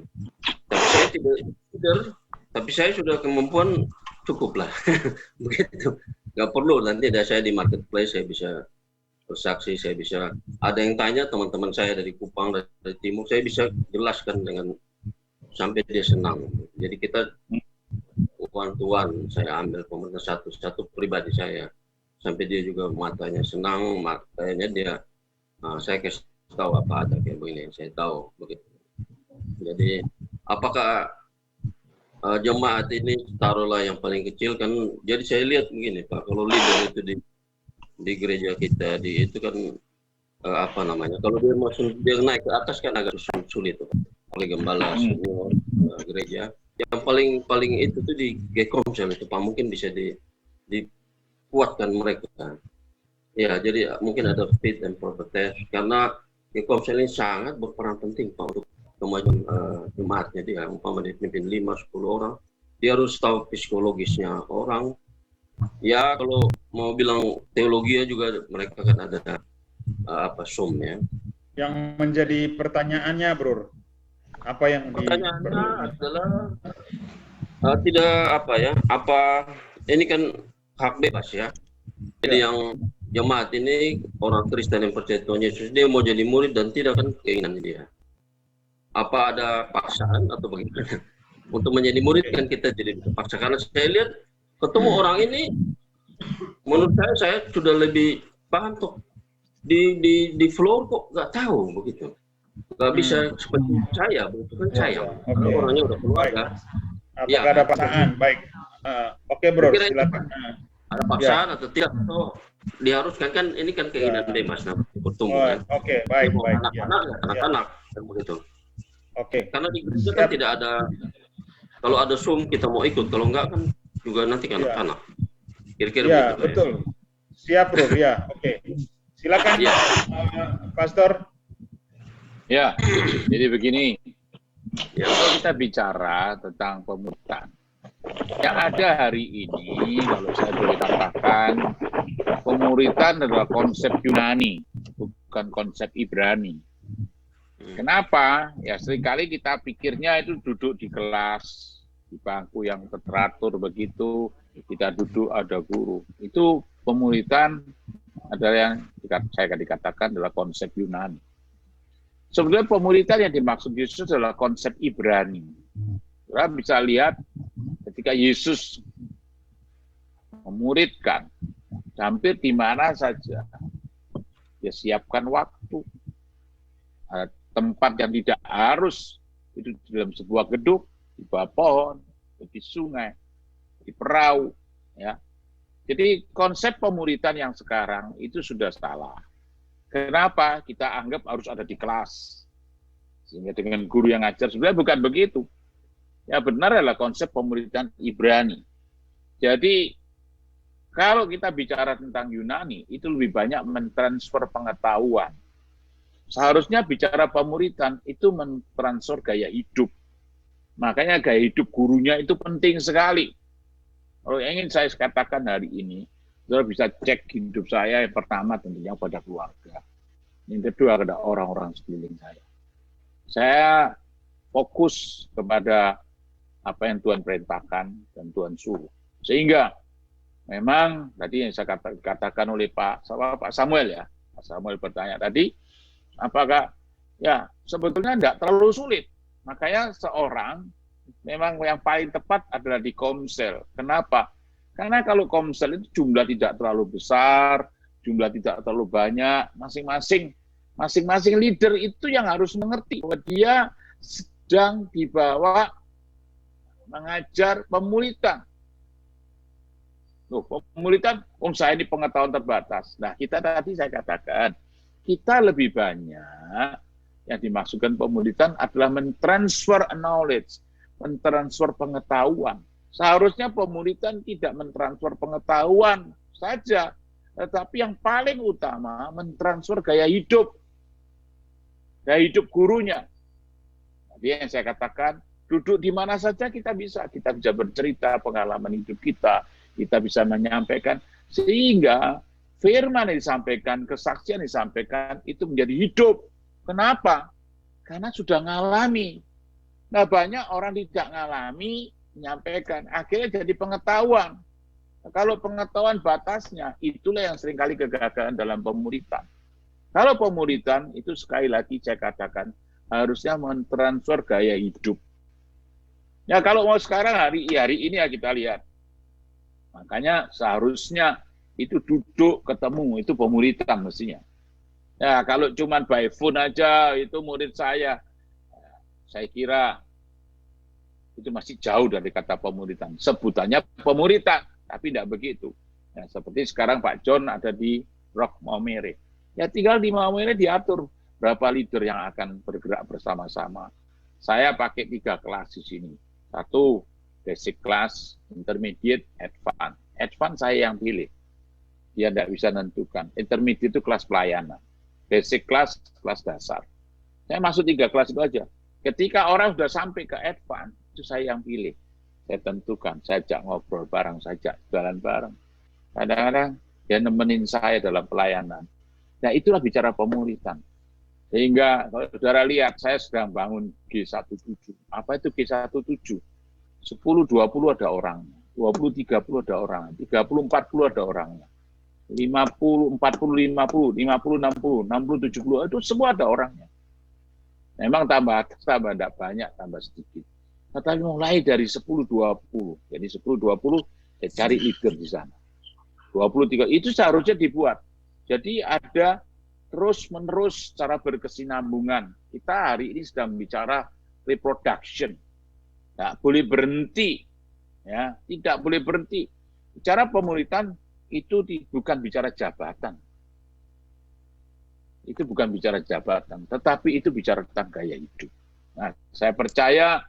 Tapi saya tidak, tapi saya sudah kemampuan cukup lah begitu. Nggak perlu nanti ada saya di marketplace, saya bisa bersaksi, saya bisa ada yang tanya teman-teman saya dari Kupang, dari Timur, saya bisa jelaskan dengan sampai dia senang. Jadi kita one-to-one, saya ambil pemerintah satu pribadi saya, sampai dia juga matanya senang, matanya dia, saya kasih tahu apa ada kayak begini, saya tahu begitu. Jadi apakah jemaat ini taruhlah yang paling kecil kan, jadi saya lihat begini Pak, kalau leader itu di gereja kita itu kan kalau dia naik ke atas kan agak sulit tuh, oleh gembala semua gereja. Yang paling itu tuh di G-Komsel itu Pak, mungkin bisa dikuatkan mereka. Ya, jadi mungkin ada fit and proper test, karena G-Komsel ini sangat berperan penting Pak untuk kemajuan jemaatnya dia. Umpama dia pimpin 5-10 orang, dia harus tahu psikologisnya orang. Ya, kalau mau bilang teologi juga mereka kan ada SOM ya. Yang menjadi pertanyaannya, Bro, apa yang pertanyaannya adalah ini kan hak bebas ya. Jadi yang jemaat ini orang Kristen yang percaya Tuhan Yesus, dia mau jadi murid dan tidak kan keinginan dia. Apa ada paksaan atau bagaimana? Untuk menjadi murid kan kita jadi terpaksa, karena saya lihat ketemu orang ini, menurut saya sudah lebih paham tuh di floor kok nggak tahu begitu, nggak bisa seperti saya, begitu kan saya, orangnya udah keluarga. Apakah ada paksaan? Baik, oke Bro, silakan. Ada paksaan atau tidak? Atau diharuskan kan ini kan keinginan bebas bertumbuh kan. Oke, baik. Anak-anak kan begitu. Oke. Karena di gereja kan tidak ada, kalau ada Zoom kita mau ikut, kalau enggak kan juga nanti kan anak-anak. Kira-kira begitu. Betul. Siap Bro, ya. Oke. Silakan Pastor. Ya, jadi begini. Kalau kita bicara tentang pemuritan, Yang ada hari ini, kalau saya boleh katakan, pemuritan adalah konsep Yunani, bukan konsep Ibrani. Kenapa? Ya seringkali kita pikirnya itu duduk di kelas, di bangku yang teratur begitu, kita duduk ada guru. Itu pemuritan adalah yang saya dikatakan adalah konsep Yunani. Sebenarnya pemuritan yang dimaksud Yesus adalah konsep Ibrani. Kita bisa lihat ketika Yesus memuridkan, hampir di mana saja, dia siapkan waktu, ada tempat yang tidak harus itu di dalam sebuah gedung, di bawah pohon, di sungai, di perahu, ya. Jadi konsep pemuritan yang sekarang itu sudah salah. Kenapa? Kita anggap harus ada di kelas. Sehingga dengan guru yang ngajar, sebenarnya bukan begitu. Ya benar adalah konsep pemuritan Ibrani. Jadi kalau kita bicara tentang Yunani, itu lebih banyak mentransfer pengetahuan. Seharusnya bicara pemuritan itu mentransfer gaya hidup. Makanya gaya hidup gurunya itu penting sekali. Kalau ingin saya katakan hari ini, saudara bisa cek hidup saya yang pertama tentunya pada keluarga. Yang kedua pada orang-orang sekeliling saya. Saya fokus kepada apa yang Tuhan perintahkan dan Tuhan suruh. Sehingga memang tadi yang saya katakan oleh Pak Samuel ya, Pak Samuel bertanya tadi, apakah ya sebetulnya tidak terlalu sulit. Makanya seorang memang yang paling tepat adalah di komsel. Kenapa? Karena kalau komsel itu jumlah tidak terlalu besar, jumlah tidak terlalu banyak, masing-masing leader itu yang harus mengerti bahwa dia sedang dibawa mengajar pemuritan. Loh, pemuritan, saya ini pengetahuan terbatas. Nah, kita tadi saya katakan, kita lebih banyak yang dimaksudkan pemuritan adalah mentransfer knowledge, mentransfer pengetahuan. Seharusnya pemuritan tidak mentransfer pengetahuan saja, tetapi yang paling utama mentransfer gaya hidup gurunya. Jadi yang saya katakan, duduk di mana saja kita bisa bercerita pengalaman hidup kita bisa menyampaikan, sehingga firman yang disampaikan, kesaksian yang disampaikan, itu menjadi hidup. Kenapa? Karena sudah ngalami. Nah, banyak orang tidak ngalami, menyampaikan. Akhirnya jadi pengetahuan. Nah, kalau pengetahuan batasnya, itulah yang seringkali kegagalan dalam pemuritan. Kalau pemuritan, itu sekali lagi saya katakan, harusnya mentransfer gaya hidup. Ya, kalau mau sekarang hari ini ya kita lihat. Makanya seharusnya itu duduk ketemu, itu pemuritan mestinya. Ya, kalau cuma by phone aja, itu murid saya kira itu masih jauh dari kata pemuritan. Sebutannya pemuritan, tapi tidak begitu. Ya, seperti sekarang Pak John ada di Rock Maumere. Ya tinggal di Maumere diatur berapa leader yang akan bergerak bersama-sama. Saya pakai 3 kelas di sini. 1, basic class, intermediate, advance. Advance saya yang pilih. Dia tidak bisa menentukan. Intermediate itu kelas pelayanan. Basic class, kelas dasar. Saya masuk 3 kelas itu aja. Ketika orang sudah sampai ke advance, itu saya yang pilih. Saya tentukan, saya ajak ngobrol bareng, saya ajak jalan bareng. Kadang-kadang dia nemenin saya dalam pelayanan. Nah, itulah bicara pemuritan. Sehingga kalau saudara lihat, saya sedang bangun G17. Apa itu G17? 10-20 ada orangnya. 20-30 ada orangnya. 30-40 ada orangnya. 50-40-50, 50-60, 60-70, itu semua ada orangnya. Memang tambah tidak banyak, tambah sedikit. Tetapi mulai dari 10-20. Jadi 10-20, saya cari leader di sana. 20-30, itu seharusnya dibuat. Jadi ada terus-menerus cara berkesinambungan. Kita hari ini sedang bicara reproduction. Tidak boleh berhenti. Ya, tidak boleh berhenti. Bicara pemuritan itu bukan bicara jabatan. Itu bukan bicara jabatan, tetapi itu bicara tentang gaya hidup. Nah, saya percaya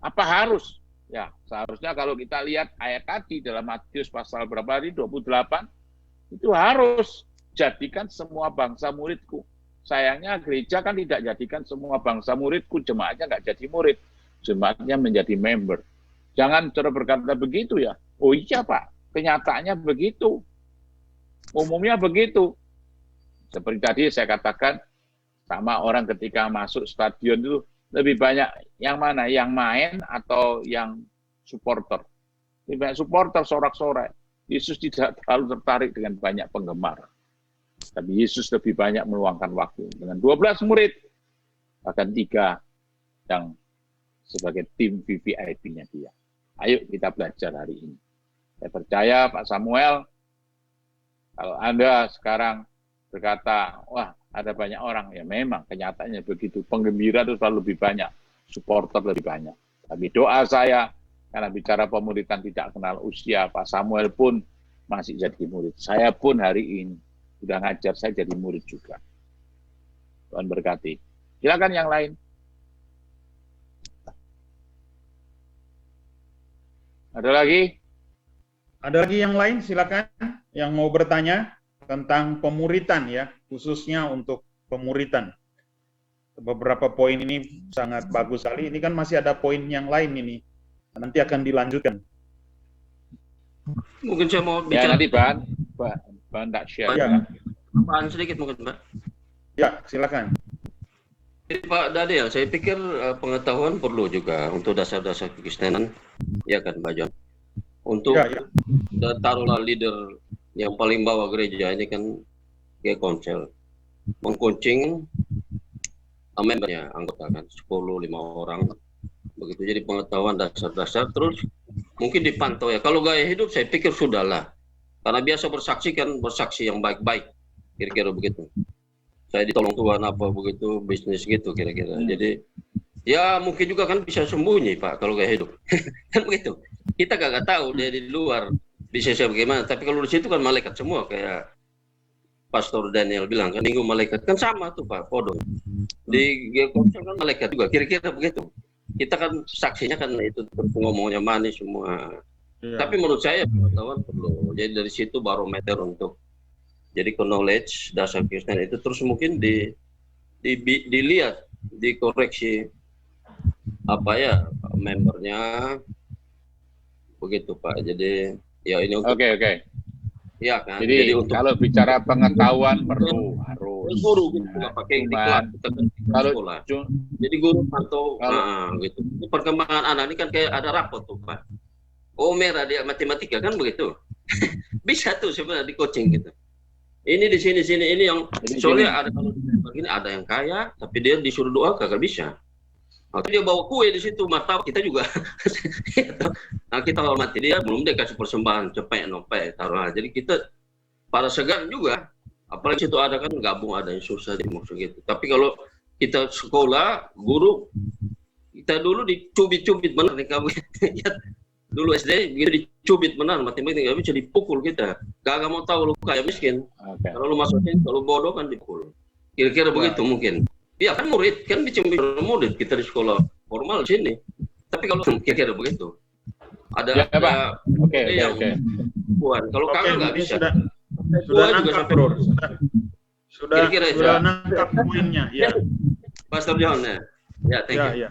apa harus? Ya, seharusnya kalau kita lihat ayat tadi dalam Matius pasal berapa tadi, 28, itu harus jadikan semua bangsa muridku. Sayangnya gereja kan tidak jadikan semua bangsa muridku, jemaatnya nggak jadi murid. Jemaatnya menjadi member. Jangan cara berkata begitu ya. Oh iya Pak, kenyataannya begitu. Umumnya begitu. Seperti tadi saya katakan, sama orang ketika masuk stadion itu lebih banyak yang mana? Yang main atau yang supporter? Lebih banyak supporter, sorak-sorai. Yesus tidak terlalu tertarik dengan banyak penggemar. Tapi Yesus lebih banyak meluangkan waktu dengan 12 murid, bahkan 3 yang sebagai tim VVIP-nya dia. Ayo kita belajar hari ini. Saya percaya Pak Samuel, kalau Anda sekarang berkata, wah ada banyak orang, ya memang kenyataannya begitu. Penggembira itu selalu lebih banyak, supporter lebih banyak. Tapi doa saya, karena bicara pemuridan tidak kenal usia, Pak Samuel pun masih jadi murid. Saya pun hari ini sudah ngajar, saya jadi murid juga. Tuhan berkati. Silakan yang lain. Ada lagi? Ada lagi yang lain, silakan yang mau bertanya tentang pemuritan ya, khususnya untuk pemuritan. Beberapa poin ini sangat bagus sekali. Ini kan masih ada poin yang lain ini. Nanti akan dilanjutkan. Mungkin saya mau Ya bicara nanti Ban tak share. Ya. tambahan sedikit mungkin, Pak. Ya, silakan. Jadi Pak Daniel, saya pikir pengetahuan perlu juga untuk dasar-dasar kekristenan, ya kan Pak John? Untuk taruhlah leader yang paling bawah gereja ini kan kayak konsel, mengcoaching membernya, anggota kan 10-5 orang, begitu. Jadi pengetahuan dasar-dasar, terus mungkin dipantau ya. Kalau gaya hidup saya pikir sudahlah, karena biasa bersaksi kan bersaksi yang baik-baik, kira-kira begitu. Saya ditolong Tuhan apa begitu, bisnis gitu kira-kira. Jadi ya mungkin juga kan bisa sembunyi Pak kalau gaya hidup. Kan begitu. Kita gak tahu dia di luar bisnisnya bagaimana, tapi kalau di situ kan malaikat semua, kayak Pastor Daniel bilang kan, minggu malaikat kan sama tuh Pak, podo. Di Geokonsul kan malaikat juga, kira-kira begitu. Kita kan saksinya kan itu ngomongnya manis semua. Tapi menurut saya pengetahuan perlu. Jadi dari situ barometer untuk jadi knowledge dasar Kristen itu, terus mungkin dilihat, dikoreksi apa ya membernya begitu Pak. Jadi ya ini untuk Oke. ya kan. Jadi untuk kalau bicara pengetahuan perlu harus guru gitu nggak pakai diklat kalau sekolah. Jadi guru pantau gitu. Perkembangan anak ini kan kayak ada rapot tuh Pak. Oh merah dia matematika kan begitu. Bisa tuh sebenarnya di coaching gitu. Ini di sini ini yang soalnya ada kalau begini ada yang kaya tapi dia disuruh doa kagak bisa. Nah, dia bawa kue di situ, mata kita juga. Nah kita hormati dia, belum dia kasih persembahan cepet nopet taruh. Jadi kita para segan juga. Apalagi situ ada kan gabung, ada yang susah di maksud gitu. Tapi kalau kita sekolah guru, kita dulu dicubit-cubit benar nih kamu. Dulu SD gitu dicubit benar, matematika bisa dipukul kita. Gak mau tahu lu kaya miskin. Kalau lu masukin, kalau bodoh kan dipukul. Kira-kira begitu mungkin. Iya kan murid, kan dicubit murid kita di sekolah formal di sini. Tapi kalau kira-kira begitu. Ada yang buat. Kalau kagak nggak bisa. Sudah nangkap bro. Sudah kira-kira nangkap poinnya. Ya. Pastor John ya. Ya, thank you. Ya.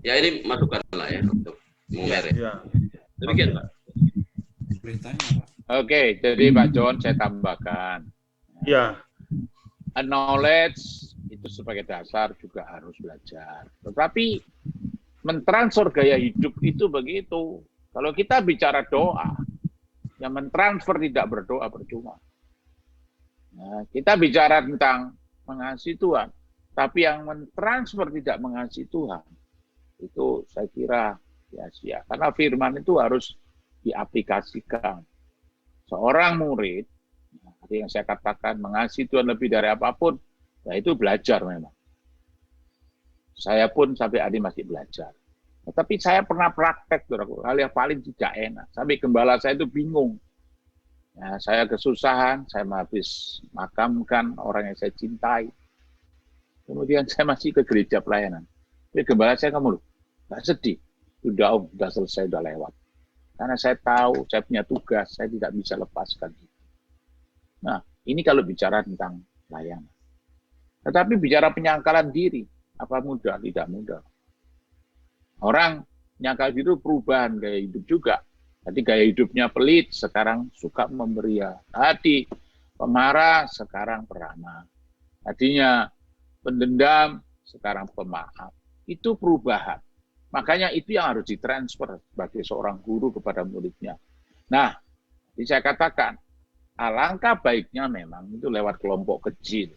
Ya ini masukan lah ya untuk mengerik. Ya. Demikian Pak. Oke, jadi Pak John saya tambahkan. Ya. Knowledge itu sebagai dasar juga harus belajar. Tetapi mentransfer gaya hidup itu begitu. Kalau kita bicara doa, yang mentransfer tidak berdoa percuma. Nah, kita bicara tentang mengasihi Tuhan, tapi yang mentransfer tidak mengasihi Tuhan, itu saya kira sia-sia. Karena firman itu harus diaplikasikan. Seorang murid, yang saya katakan mengasihi Tuhan lebih dari apapun, ya itu belajar memang. Saya pun sampai hari masih belajar. Tapi saya pernah praktek, hal yang paling tidak enak. Sampai gembala saya itu bingung. Ya, saya kesusahan, saya habis makamkan orang yang saya cintai. Kemudian saya masih ke gereja pelayanan. Tapi gembala saya ngomong, nggak sedih. Sudah selesai, sudah lewat. Karena saya tahu, saya punya tugas, saya tidak bisa lepaskan itu. Nah, ini kalau bicara tentang layanan. Tetapi bicara penyangkalan diri, apa mudah? Tidak mudah. Orang nyangkal diri itu perubahan gaya hidup juga. Jadi gaya hidupnya pelit, sekarang suka memberi. Tadi pemarah, sekarang peramah. Tadinya pendendam, sekarang pemaaf. Itu perubahan. Makanya itu yang harus ditransfer sebagai seorang guru kepada muridnya. Nah, jadi saya katakan, alangkah baiknya memang itu lewat kelompok kecil.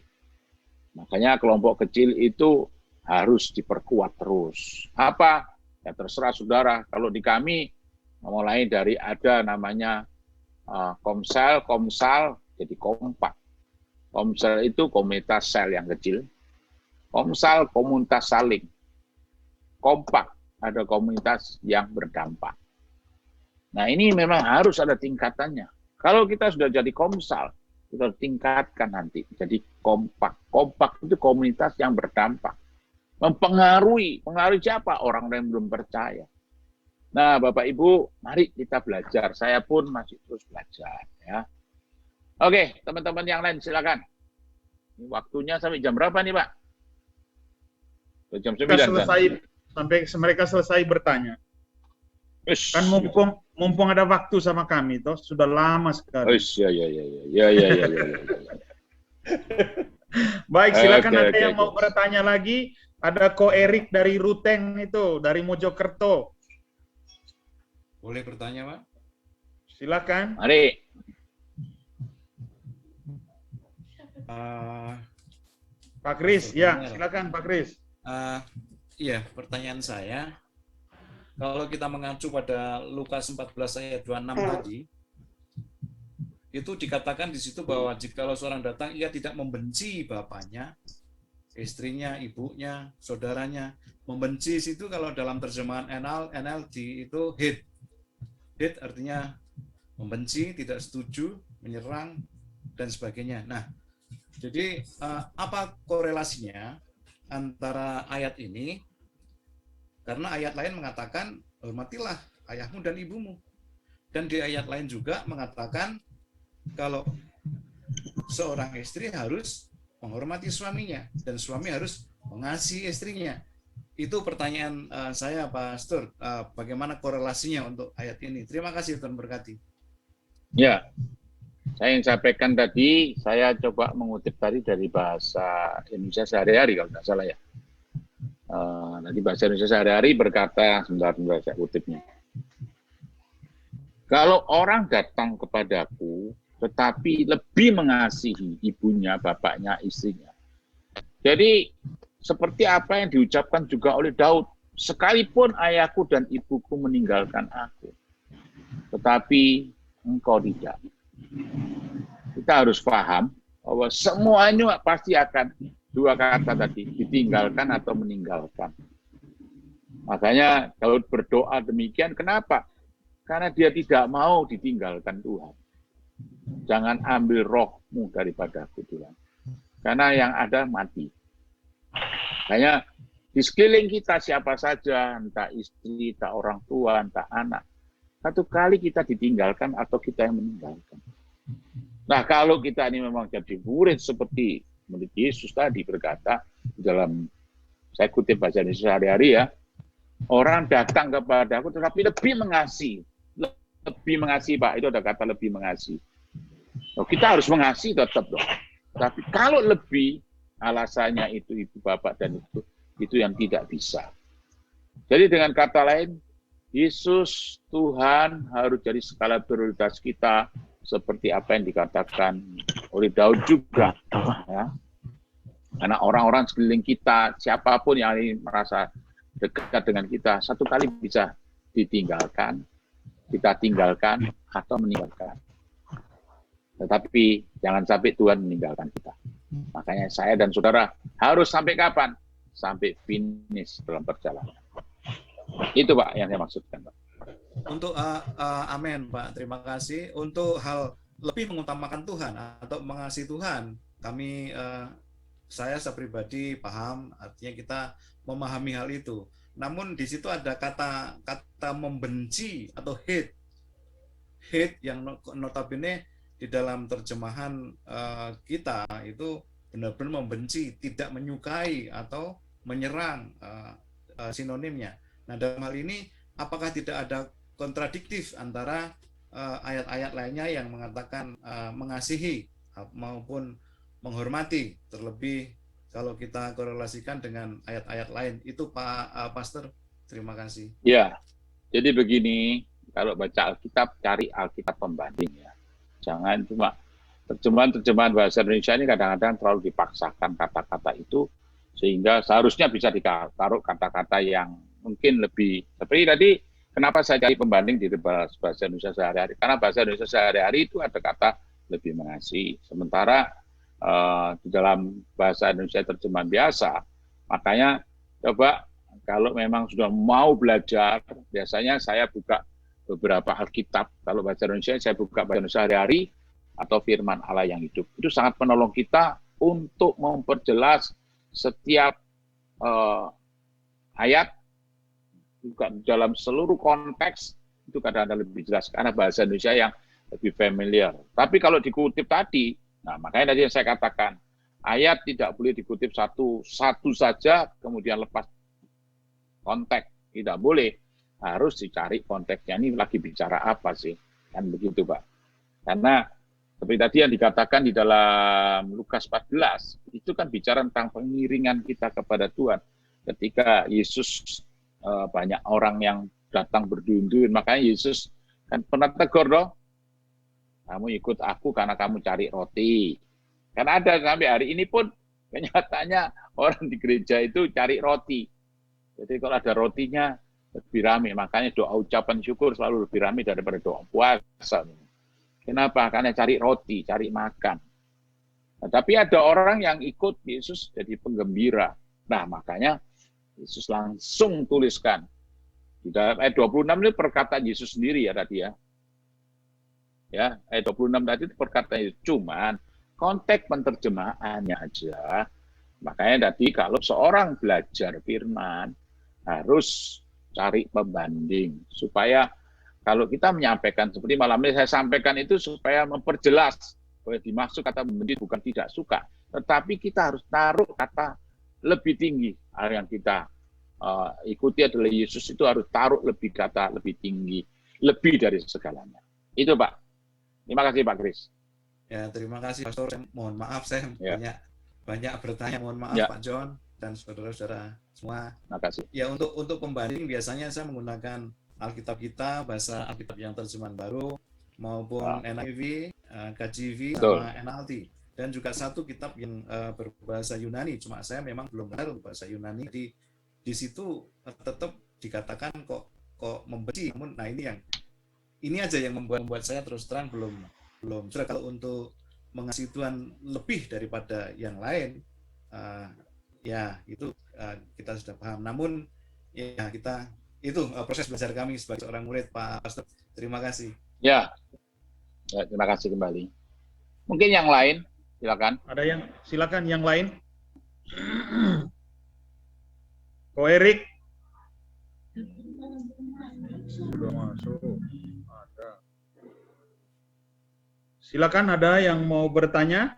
Makanya kelompok kecil itu harus diperkuat terus. Apa? Ya terserah saudara. Kalau di kami, mulai dari ada namanya komsel, jadi kompak. Komsel itu komunitas sel yang kecil. Komsal, komunitas saling. Kompak, ada komunitas yang berdampak. Nah ini memang harus ada tingkatannya. Kalau kita sudah jadi komsal, kita tingkatkan nanti. Jadi kompak. Kompak itu komunitas yang berdampak. Mempengaruhi siapa? Orang yang belum percaya. Nah, Bapak Ibu, mari kita belajar. Saya pun masih terus belajar. Ya. Oke, teman-teman yang lain silakan. Waktunya sampai jam berapa nih, Pak? Jam 9. Sampai mereka selesai bertanya. Kan mumpung ada waktu sama kami, toh sudah lama sekali. Ya. Baik, silakan ada yang mau bertanya lagi. Ada Ko Erik dari Ruteng itu, dari Mojokerto. Boleh bertanya, Pak? Silakan. Mari. Pak Kris, ya, silakan Pak Kris. Iya, pertanyaan saya, kalau kita mengacu pada Lukas 14 ayat 26 tadi, itu dikatakan di situ bahwa jikalau seorang datang, ia tidak membenci bapaknya, istrinya, ibunya, saudaranya. Membenci situ kalau dalam terjemahan NLT itu hate. Hate artinya membenci, tidak setuju, menyerang, dan sebagainya. Nah, jadi apa korelasinya antara ayat ini? Karena ayat lain mengatakan, hormatilah ayahmu dan ibumu. Dan di ayat lain juga mengatakan, kalau seorang istri harus menghormati suaminya, dan suami harus mengasihi istrinya. Itu pertanyaan saya, Pak Astur. Bagaimana korelasinya untuk ayat ini? Terima kasih, Tuhan berkati. Ya, saya yang sampaikan tadi, saya coba mengutip tadi dari bahasa Indonesia sehari-hari, kalau tidak salah ya. Tadi bahasa Indonesia sehari-hari berkata, sebentar saya kutipnya. Kalau orang datang kepadaku, tetapi lebih mengasihi ibunya, bapaknya, istrinya. Jadi, seperti apa yang diucapkan juga oleh Daud, sekalipun ayahku dan ibuku meninggalkan aku, tetapi engkau tidak. Kita harus paham bahwa semuanya pasti akan dua kata tadi, ditinggalkan atau meninggalkan. Makanya Daud berdoa demikian, kenapa? Karena dia tidak mau ditinggalkan Tuhan. Jangan ambil rohmu daripadaku Tuhan. Karena yang ada mati. Makanya di sekeliling kita siapa saja, entah istri, entah orang tua, entah anak. Satu kali kita ditinggalkan atau kita yang meninggalkan. Nah kalau kita ini memang jadi murid seperti murid Yesus tadi berkata, dalam saya kutip bahasa Indonesia sehari-hari ya, orang datang kepada aku tetapi lebih mengasihi. Lebih mengasihi Pak, itu ada kata lebih mengasihi. Oh, kita harus mengasihi tetap dong. Tapi kalau lebih, alasannya itu ibu bapak dan itu yang tidak bisa. Jadi dengan kata lain, Yesus Tuhan harus jadi skala prioritas kita seperti apa yang dikatakan oleh Daud juga. Ya. Karena orang-orang sekeliling kita, siapapun yang merasa dekat dengan kita, satu kali bisa ditinggalkan, kita tinggalkan atau meninggalkan. Tetapi jangan sampai Tuhan meninggalkan kita. Makanya saya dan saudara harus sampai kapan? Sampai finish dalam perjalanan. Itu Pak yang saya maksudkan, Pak. Untuk amin, Pak. Terima kasih. Untuk hal lebih mengutamakan Tuhan atau mengasihi Tuhan, kami saya pribadi paham, artinya kita memahami hal itu. Namun di situ ada kata membenci atau hate. Hate yang notabene di dalam terjemahan kita itu benar-benar membenci, tidak menyukai atau menyerang sinonimnya. Nah dalam hal ini apakah tidak ada kontradiktif antara ayat-ayat lainnya yang mengatakan mengasihi maupun menghormati, terlebih kalau kita korelasikan dengan ayat-ayat lain. Itu Pak Pastor, terima kasih. Ya, jadi begini, kalau baca Alkitab, cari Alkitab pembanding ya. Jangan cuma terjemahan bahasa Indonesia ini kadang-kadang terlalu dipaksakan kata-kata itu, sehingga seharusnya bisa ditaruh kata-kata yang mungkin lebih, seperti tadi, kenapa saya cari pembanding di bahasa Indonesia sehari-hari? Karena bahasa Indonesia sehari-hari itu ada kata lebih mengasihi. Sementara di dalam bahasa Indonesia terjemahan biasa, makanya coba kalau memang sudah mau belajar, biasanya saya buka beberapa Alkitab. Kalau bahasa Indonesia, saya buka bahasa Indonesia sehari-hari atau firman Allah yang hidup. Itu sangat menolong kita untuk memperjelas setiap ayat juga dalam seluruh konteks itu kadang-kadang lebih jelas karena bahasa Indonesia yang lebih familiar. Tapi kalau dikutip tadi, nah makanya tadi yang saya katakan, ayat tidak boleh dikutip satu saja kemudian lepas konteks, tidak boleh. Harus dicari konteksnya, ini lagi bicara apa sih, kan begitu Pak. Karena seperti tadi yang dikatakan di dalam Lukas 14, itu kan bicara tentang pengiringan kita kepada Tuhan. Ketika Yesus, banyak orang yang datang berduyun-duyun, makanya Yesus kan pernah tegur dong, kamu ikut aku karena kamu cari roti. Karena ada sampai hari ini pun kenyataannya orang di gereja itu cari roti. Jadi kalau ada rotinya lebih ramai, makanya doa ucapan syukur selalu lebih ramai daripada doa puasa. Kenapa? Karena cari roti, cari makan. Nah, tapi ada orang yang ikut Yesus jadi penggembira. Nah, makanya Yesus langsung tuliskan. Di dalam ayat 26 ini perkataan Yesus sendiri ya tadi ya. Ya, ayat 26 tadi itu perkataan Yesus. Cuman konteks penterjemahannya aja. Makanya tadi kalau seorang belajar firman, harus cari pembanding. Supaya kalau kita menyampaikan, seperti malam ini saya sampaikan itu supaya memperjelas. Boleh dimaksud kata pembanding bukan tidak suka. Tetapi kita harus taruh kata lebih tinggi. Yang kita ikuti adalah Yesus itu harus taruh lebih kata lebih tinggi. Lebih dari segalanya. Itu Pak. Terima kasih Pak Kris. Ya, terima kasih Pastor. Mohon maaf saya banyak bertanya. Mohon maaf Pak John dan saudara-saudara semua. Terima kasih. Ya, untuk pembanding biasanya saya menggunakan Alkitab kita, bahasa Alkitab yang terjemahan baru maupun NIV, KJV, sama NLT. Dan juga satu kitab yang berbahasa Yunani. Cuma saya memang belum kenal bahasa Yunani. Jadi di situ tetap dikatakan kok membenci. Namun, nah ini aja yang membuat saya terus terang belum. Kalau untuk mengasihi Tuhan lebih daripada yang lain, ya itu kita sudah paham. Namun ya kita itu proses belajar kami sebagai seorang murid Pak Pastor. Terima kasih. Ya, terima kasih kembali. Mungkin yang lain, silakan. Silakan yang lain. Ko Erik. Sudah masuk. Ada. Silakan, ada yang mau bertanya?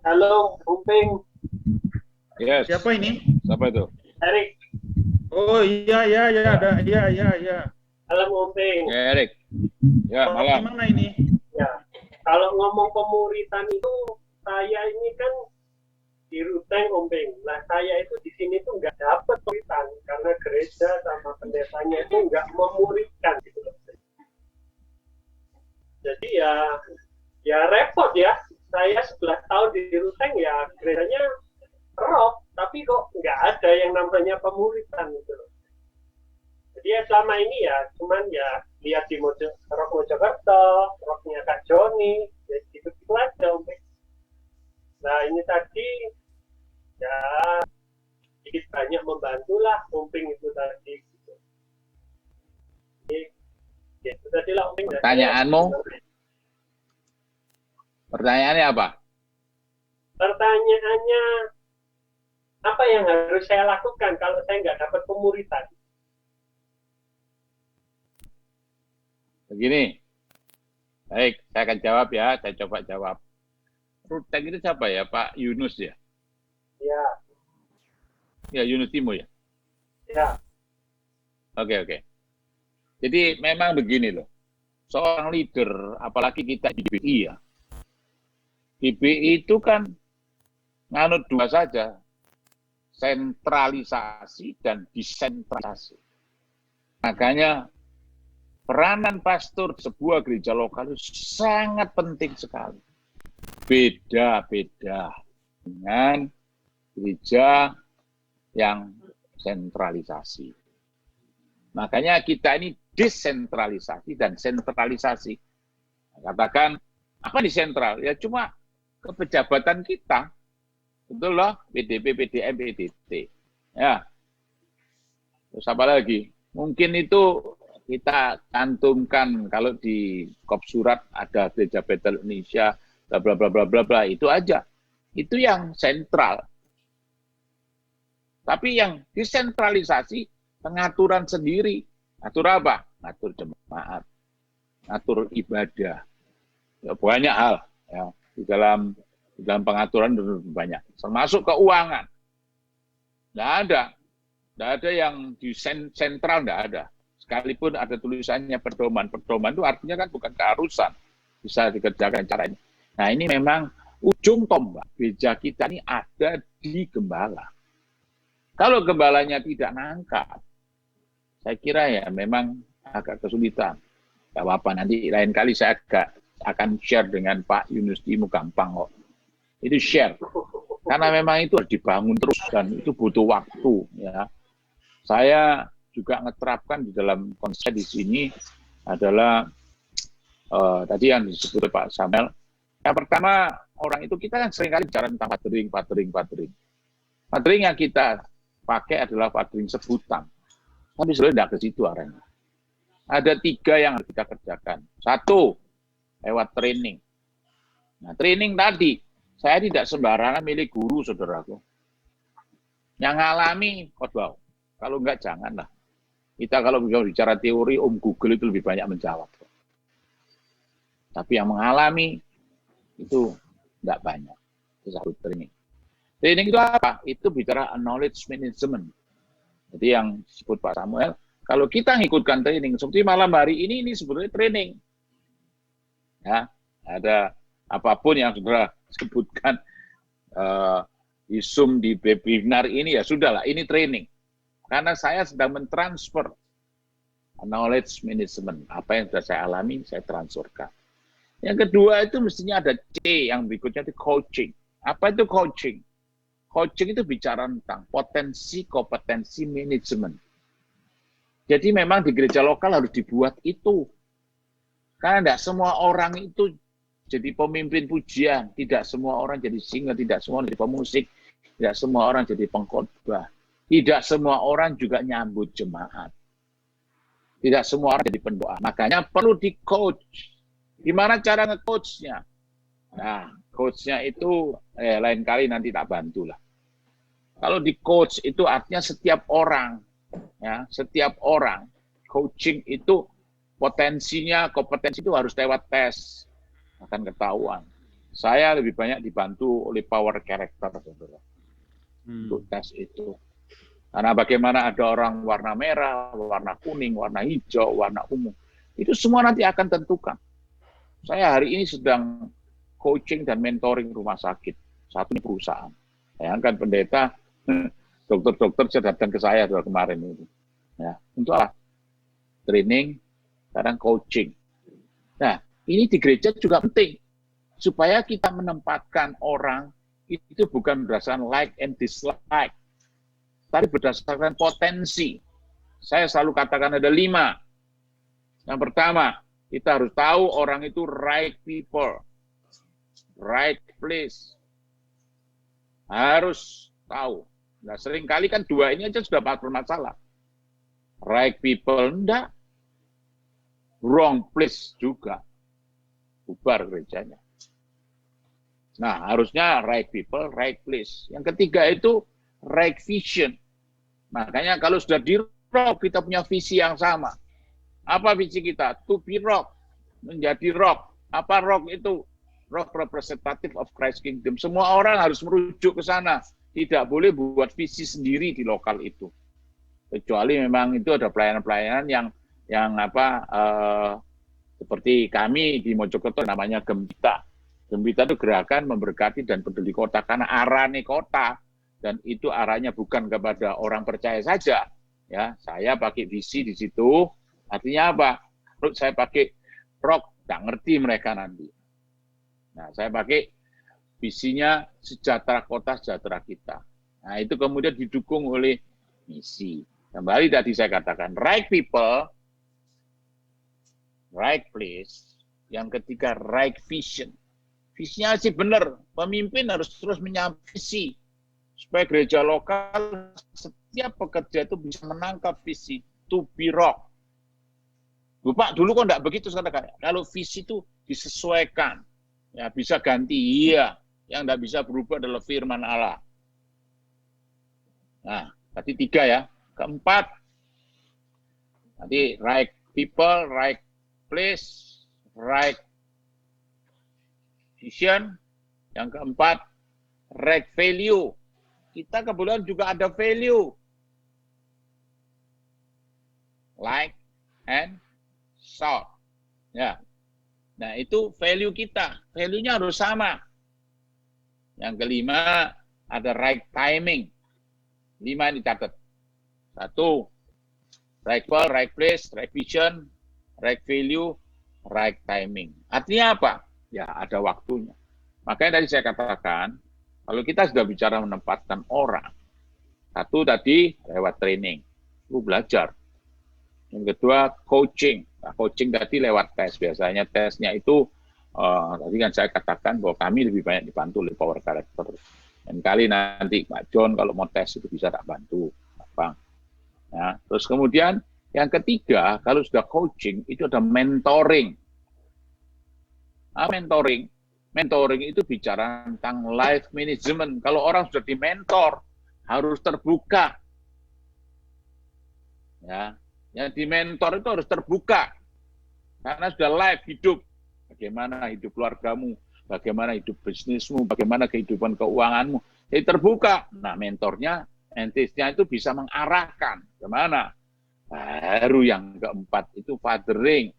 Halo, Umping. Yes. Siapa ini? Siapa itu? Erik. Oh iya ada. Iya. Halo, Umping. Ya, Erik. Ya, malam. Gimana ini? Ya, kalau ngomong pemuritan itu, saya ini kan di Ruteng, Umping. Nah, saya itu di sini tuh nggak dapat pemuritan karena gereja sama pendetanya itu nggak memuridkan gitu loh. Jadi ya repot ya. Saya 11 tahun di Ruteng ya gerejanya rock, tapi kok nggak ada yang namanya pemuritan gitu loh. Jadi ya selama ini ya cuman ya lihat di Rock Mojokerto, rocknya Kak Joni, ya gitu-gitu aja Umping. Nah ini tadi ya sedikit banyak membantulah Umping itu tadi. Gitu. Jadi, ya itu tadi lah Umping. Pertanyaannya apa? Pertanyaannya apa yang harus saya lakukan kalau saya nggak dapat pemuritan? Begini, baik, saya akan jawab ya, saya coba jawab. Ruteng itu siapa ya, Pak Yunus ya? Ya. Ya, Yunus Timo ya? Ya. Oke. Jadi memang begini loh, seorang leader, apalagi kita di GBI ya, GBI itu kan nganut dua saja, sentralisasi dan desentralisasi. Makanya peranan pastor sebuah gereja lokal itu sangat penting sekali. Beda-beda dengan gereja yang sentralisasi. Makanya kita ini desentralisasi dan sentralisasi. Katakan, apa di sentral? Ya cuma kepejabatan kita. Betul loh, PDP, PDM, PDT. Ya. Terus apa lagi? Mungkin itu kita cantumkan kalau di kop surat ada Gereja Betel Indonesia, bla bla bla bla bla bla, itu aja. Itu yang sentral. Tapi yang desentralisasi, pengaturan sendiri. Ngatur apa? Ngatur jemaat, ngatur ibadah. Ya, banyak hal ya, di dalam pengaturan banyak. Termasuk keuangan. Nggak ada yang di sentral, nggak ada. Sekalipun ada tulisannya pedoman. Pedoman itu artinya kan bukan keharusan. Bisa dikerjakan cara ini. Nah ini memang ujung tombak gereja kita ini ada di gembala. Kalau gembalanya tidak nangkap, saya kira ya memang agak kesulitan. Gak apa-apa, nanti lain kali saya akan share dengan Pak Yunus Timo, gampang kok. Itu share. Karena memang itu harus dibangun terus dan itu butuh waktu. Ya. Saya juga ngeterapkan di dalam konsep di sini adalah tadi yang disebut Pak Samuel. Yang pertama, orang itu kita kan seringkali bicara tentang fathering. Fathering yang kita pakai adalah fathering sebutan. Tapi sebenarnya tidak ke situ arahnya. Ada 3 yang harus kita kerjakan. 1, lewat training. Nah, training tadi, saya tidak sembarangan milih guru, saudaraku. Yang ngalami, khotbah. Kalau enggak, janganlah. Kita kalau bicara teori, Google itu lebih banyak menjawab. Tapi yang mengalami, itu enggak banyak. Itu satu training. Training itu apa? Itu bicara knowledge management. Jadi yang disebut Pak Samuel, kalau kita ngikutkan training, seperti malam hari ini sebetulnya training. Ya, ada apapun yang sudah sebutkan di Zoom, di webinar ini, ya sudahlah, ini training. Karena saya sedang mentransfer knowledge management. Apa yang sudah saya alami, saya transferkan. Yang kedua itu mestinya ada C, yang berikutnya itu coaching. Apa itu coaching? Coaching itu bicara tentang potensi, kompetensi, manajemen. Jadi memang di gereja lokal harus dibuat itu. Karena tidak semua orang itu jadi pemimpin pujian, tidak semua orang jadi singer, tidak semua orang jadi pemusik, tidak semua orang jadi pengkhotbah, tidak semua orang juga nyambut jemaat. Tidak semua orang jadi pendoa. Makanya perlu di-coach. Gimana cara nge-coachnya? Nah, coachnya itu lain kali nanti tak bantulah. Kalau di coach itu artinya setiap orang, ya, setiap orang coaching itu potensinya, kompetensi itu harus lewat tes, akan ketahuan. Saya lebih banyak dibantu oleh power character, saudara, untuk tes itu. Karena bagaimana ada orang warna merah, warna kuning, warna hijau, warna ungu, itu semua nanti akan tentukan. Saya hari ini sedang coaching dan mentoring rumah sakit, satu perusahaan. Bayangkan pendeta, dokter-dokter sudah datang ke saya kemarin itu. Ya, untuk apa? Training, sekarang coaching. Nah, ini di gereja juga penting. Supaya kita menempatkan orang, itu bukan berdasarkan like and dislike. Tapi berdasarkan potensi. Saya selalu katakan ada 5. Yang pertama, kita harus tahu orang itu right people. Right place. Harus tahu. Nah, seringkali kan 2 ini aja sudah bermasalah. Right people, enggak. Wrong place juga. Bubar gerejanya. Nah, harusnya right people, right place. Yang ketiga itu right vision. Makanya kalau sudah di rock, kita punya visi yang sama. Apa visi kita? To be rock. Menjadi rock. Apa rock itu? Rock representative of Christ Kingdom. Semua orang harus merujuk ke sana. Tidak boleh buat visi sendiri di lokal itu. Kecuali memang itu ada pelayanan-pelayanan yang yang seperti kami di Mojokerto namanya Gembita. Gembita itu gerakan memberkati dan peduli kota karena arahnya kota, dan itu arahnya bukan kepada orang percaya saja. Ya, saya pakai visi di situ. Artinya apa? Menurut saya pakai rock, nggak ngerti mereka nanti. Nah, saya pakai visinya sejahtera kota, sejahtera kita. Nah, itu kemudian didukung oleh misi. Kembali tadi saya katakan, right people, right place. Yang ketiga, right vision. Visinya sih benar, pemimpin harus terus menyampaikan visi. Supaya gereja lokal, setiap pekerja itu bisa menangkap visi, to be rock. Pak, dulu kok enggak begitu sekarang. Kalau visi itu disesuaikan, ya bisa ganti, iya. Yang enggak bisa berubah adalah firman Allah. Nah, tadi 3 ya. Keempat, tadi right people, right place, right vision. Yang keempat, right value. Kita kebetulan juga ada value. Like and salt. Ya. Nah, itu value kita. Value-nya harus sama. Yang kelima, ada right timing. 5 ini catat. 1, right call, right place, right vision, right value, right timing. Artinya apa? Ya, ada waktunya. Makanya tadi saya katakan, kalau kita sudah bicara menempatkan orang, 1 tadi lewat training, lu belajar. Yang kedua, coaching. Nah, coaching tadi lewat tes. Biasanya tesnya itu, tadi kan saya katakan bahwa kami lebih banyak dibantu oleh power character. Dan kali nanti Pak John kalau mau tes itu bisa tak bantu. Bang. Ya, terus kemudian yang ketiga, kalau sudah coaching, itu ada mentoring. Mentoring. Mentoring itu bicara tentang life management. Kalau orang sudah di-mentor, harus terbuka. Ya, yang di-mentor itu harus terbuka. Karena sudah live hidup. Bagaimana hidup keluargamu, bagaimana hidup bisnismu, bagaimana kehidupan keuanganmu. Jadi terbuka. Nah, mentornya, entisnya itu bisa mengarahkan. Kemana? Baru yang keempat, itu fathering.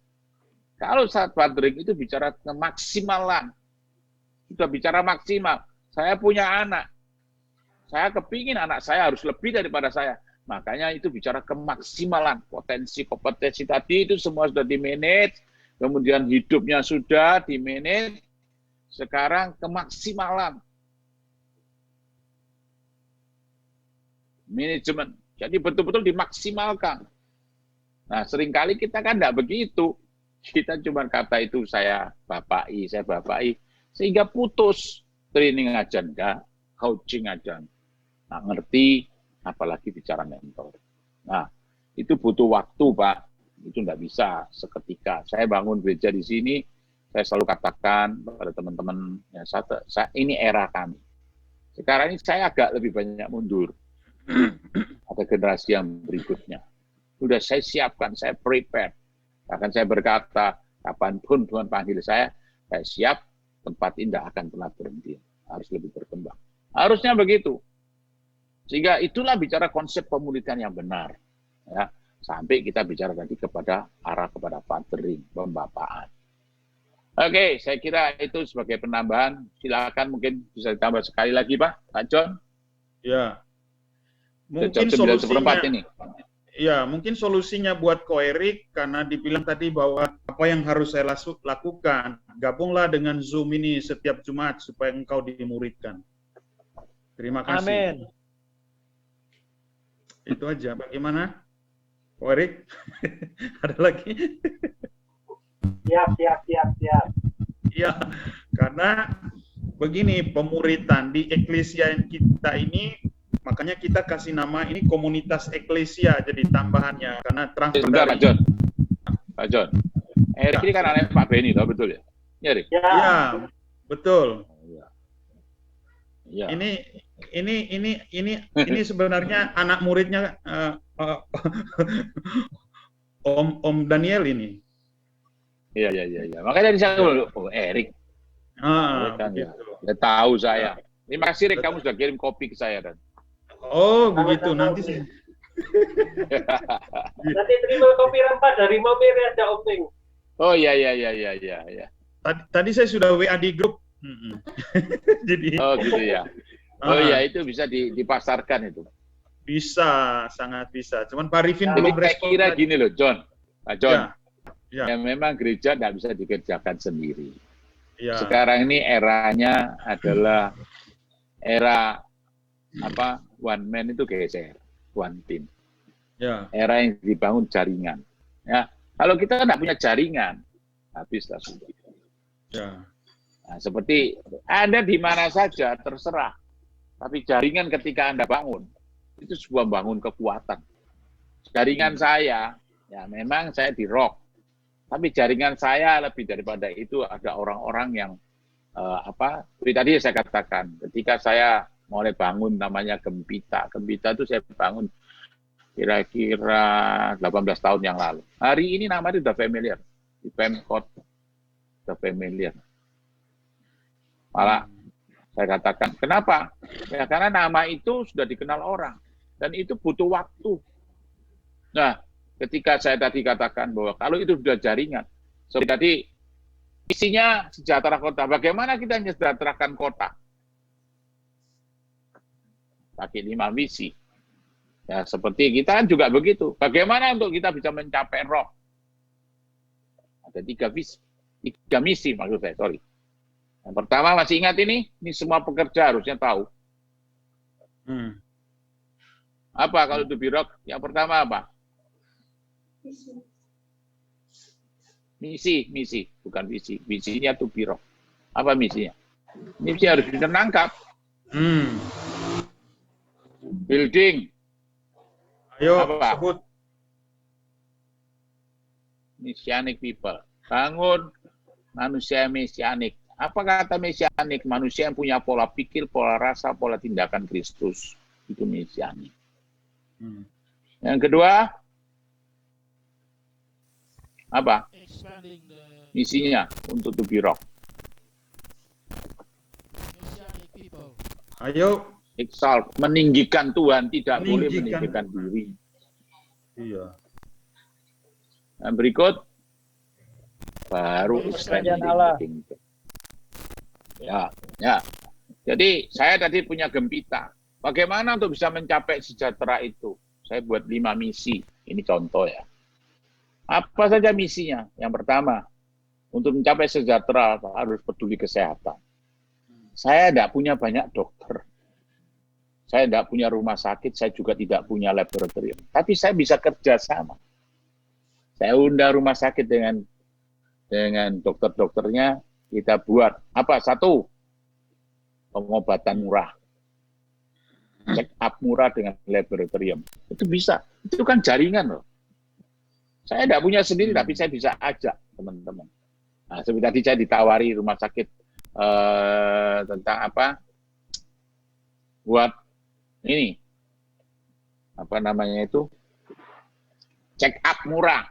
Kalau saat fathering itu bicara kemaksimalan. Sudah bicara maksimal. Saya punya anak. Saya kepingin anak saya harus lebih daripada saya. Makanya itu bicara kemaksimalan. Potensi, kompetensi tadi itu semua sudah di-manage. Kemudian hidupnya sudah di-manage. Sekarang kemaksimalan. Manajemen. Jadi betul-betul dimaksimalkan. Nah, seringkali kita kan tidak begitu. Kita cuma kata itu saya bapai. Sehingga putus. Training aja enggak, coaching aja nggak ngerti, apalagi bicara mentor. Nah, itu butuh waktu, Pak. Itu enggak bisa seketika. Saya bangun gereja di sini, saya selalu katakan kepada teman-teman, ya, ini era kami. Sekarang ini saya agak lebih banyak mundur. Ada generasi yang berikutnya. Sudah saya siapkan, saya prepare. Bahkan saya berkata, kapanpun Tuhan panggil saya siap, tempat ini tidak akan pernah berhenti. Harus lebih berkembang. Harusnya begitu. Sehingga itulah bicara konsep pemuridan yang benar. Ya, sampai kita bicara tadi arah kepada fathering, pembapaan. Oke, saya kira itu sebagai penambahan. Silakan mungkin bisa ditambah sekali lagi, Pak John. Ya. Mungkin solusinya ini. Ya, mungkin solusinya buat Ko Erik, karena dibilang tadi bahwa apa yang harus saya lakukan, gabunglah dengan Zoom ini setiap Jumat supaya engkau dimuridkan. Terima kasih. Amin. Itu aja. Bagaimana, Ko Erik? Ada lagi? Siap. Ya, karena begini, pemuritan di eklesia kita ini, makanya kita kasih nama ini komunitas eklesia, jadi tambahannya karena transfer dari... Pak John. Erik ini kan anak Pak Beni, betul ya? Ya, Erik. Ya, betul. Ya. Ini sebenarnya anak muridnya Om Daniel ini. Iya. Makanya dari saya Erik. Kan, ya tahu saya. Terima kasih, Erik, kamu sudah kirim kopi ke saya dan. Oh, begitu. Nanti Nanti terima kopi rempah dari Mau Mary aja Om Ping. Oh iya. Tadi saya sudah WA di grup. Jadi Oh gitu ya. Oh iya, itu bisa dipasarkan itu. bisa, sangat bisa. Cuman Pak Arifin Jadi belum saya respon. kira tadi. gini loh, John. Pak John, Ya. ya memang gereja tidak bisa dikerjakan sendiri. Ya. Sekarang ini eranya adalah era apa? One man itu geser, one team. Ya. Era yang dibangun jaringan. Ya, kalau kita tidak punya jaringan, habislah sudah. Ya. Nah, seperti Anda di mana saja terserah, tapi jaringan ketika Anda bangun itu sebuah bangun kekuatan. Jaringan saya, ya memang saya di rock, tapi jaringan saya lebih daripada itu ada orang-orang yang seperti tadi saya katakan, ketika saya mulai bangun namanya Gembita itu saya bangun kira-kira 18 tahun yang lalu. Hari ini namanya sudah familiar, di Pemkot sudah familiar. Malah saya katakan, kenapa? Ya karena nama itu sudah dikenal orang dan itu butuh waktu. Nah, ketika saya tadi katakan bahwa kalau itu sudah jaringan, seperti tadi isinya sejahtera kota. Bagaimana kita mensejahterakan kota? Pakai 5 misi. Ya, seperti kita juga begitu. Bagaimana untuk kita bisa mencapai roh? Ada 3 misi maksud saya, sorry. Yang pertama masih ingat ini semua pekerja harusnya tahu. Apa kalau itu birok? Yang pertama apa? Misi, bukan visi. Visinya itu birok. Apa misinya? Misi harus bisa nangkap. Building. Ayo Apa? sebut. Messianic people. Bangun manusia mesianik. Apa kata mesianik? Manusia yang punya pola pikir, pola rasa, pola tindakan Kristus. Itu mesianik. Yang kedua, apa? Misinya untuk to be rock. Ayo. Exalt, meninggikan Tuhan, tidak boleh Meninggikan meninggikan diri. Iya. Dan berikut, baru standing. Ya. Jadi saya tadi punya Gembita. Bagaimana untuk bisa mencapai sejahtera itu? Saya buat 5 misi. Ini contoh ya. Apa saja misinya? Yang pertama, untuk mencapai sejahtera harus peduli kesehatan. Saya tidak punya banyak dokter. Saya tidak punya rumah sakit, saya juga tidak punya laboratorium. Tapi saya bisa kerja sama. Saya undang rumah sakit dengan dokter-dokternya, kita buat apa? 1, pengobatan murah. Check up murah dengan laboratorium. Itu bisa. Itu kan jaringan loh. Saya tidak punya sendiri, tapi saya bisa ajak teman-teman. Nah, seperti tadi saya ditawari rumah sakit tentang apa? Buat ini. Apa namanya itu? Check up murah.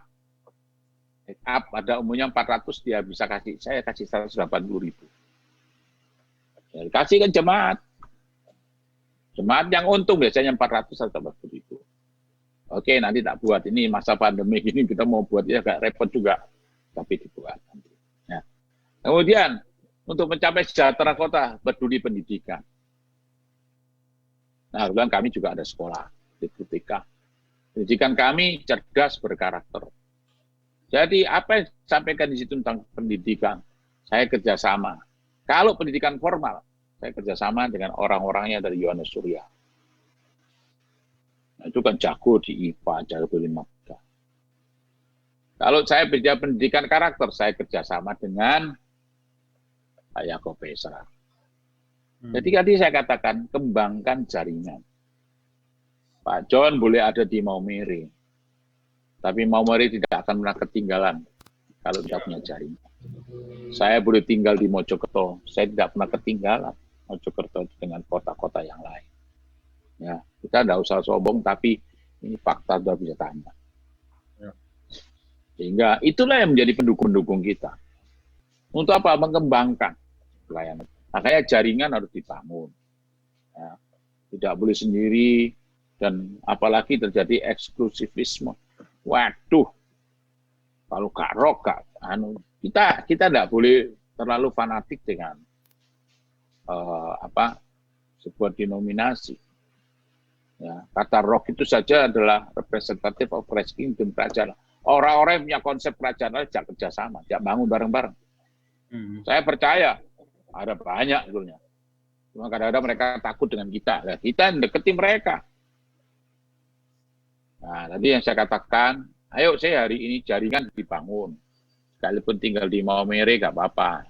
Check up ada umumnya 400, dia bisa kasih, saya kasih 180.000. Ya, kasih kan jemaat. Jemaat yang untung biasanya 400-180.000. Oke, nanti tak buat. Ini masa pandemi ini kita mau buat ya agak repot juga, tapi dibuat. Ya. Kemudian untuk mencapai sejahtera kota, peduli pendidikan. Nah, kemudian kami juga ada sekolah di TK. Pendidikan kami cerdas berkarakter. Jadi apa yang disampaikan di situ tentang pendidikan, saya kerjasama. Kalau pendidikan formal, saya kerjasama dengan orang-orangnya dari Yohanes Surya. Nah, itu kan jago di IPA, jago di matematika. Kalau saya belajar pendidikan karakter, saya kerjasama dengan Pak Yakob Esra. Jadi tadi saya katakan, kembangkan jaringan. Pak John boleh ada di Mau Mary, tapi Mau Mary tidak akan pernah ketinggalan kalau tidak punya jaringan. Saya boleh tinggal di Mojokerto, saya tidak pernah ketinggalan Mojokerto dengan kota-kota yang lain. Ya, kita tidak usah sombong, tapi ini fakta sudah bisa tanya. Sehingga itulah yang menjadi pendukung-pendukung kita. Untuk apa? Mengembangkan pelayanan. Makanya jaringan harus dibangun. Ya, tidak boleh sendiri, Dan apalagi terjadi eksklusivisme. Waduh, kalau gak rock, kita tidak boleh terlalu fanatik dengan sebuah denominasi. Ya, kata rock itu saja adalah representative of Christ Kingdom, kerajaan. Orang-orang yang punya konsep kerajaan ajak kerjasama, ajak bangun bareng-bareng. Saya percaya ada banyak sebetulnya. Cuma kadang-kadang mereka takut dengan kita. Nah, kita deketi mereka. Nah, tadi yang saya katakan, ayo saya hari ini jaringan dibangun. Sekalipun tinggal di Maumere gak apa-apa.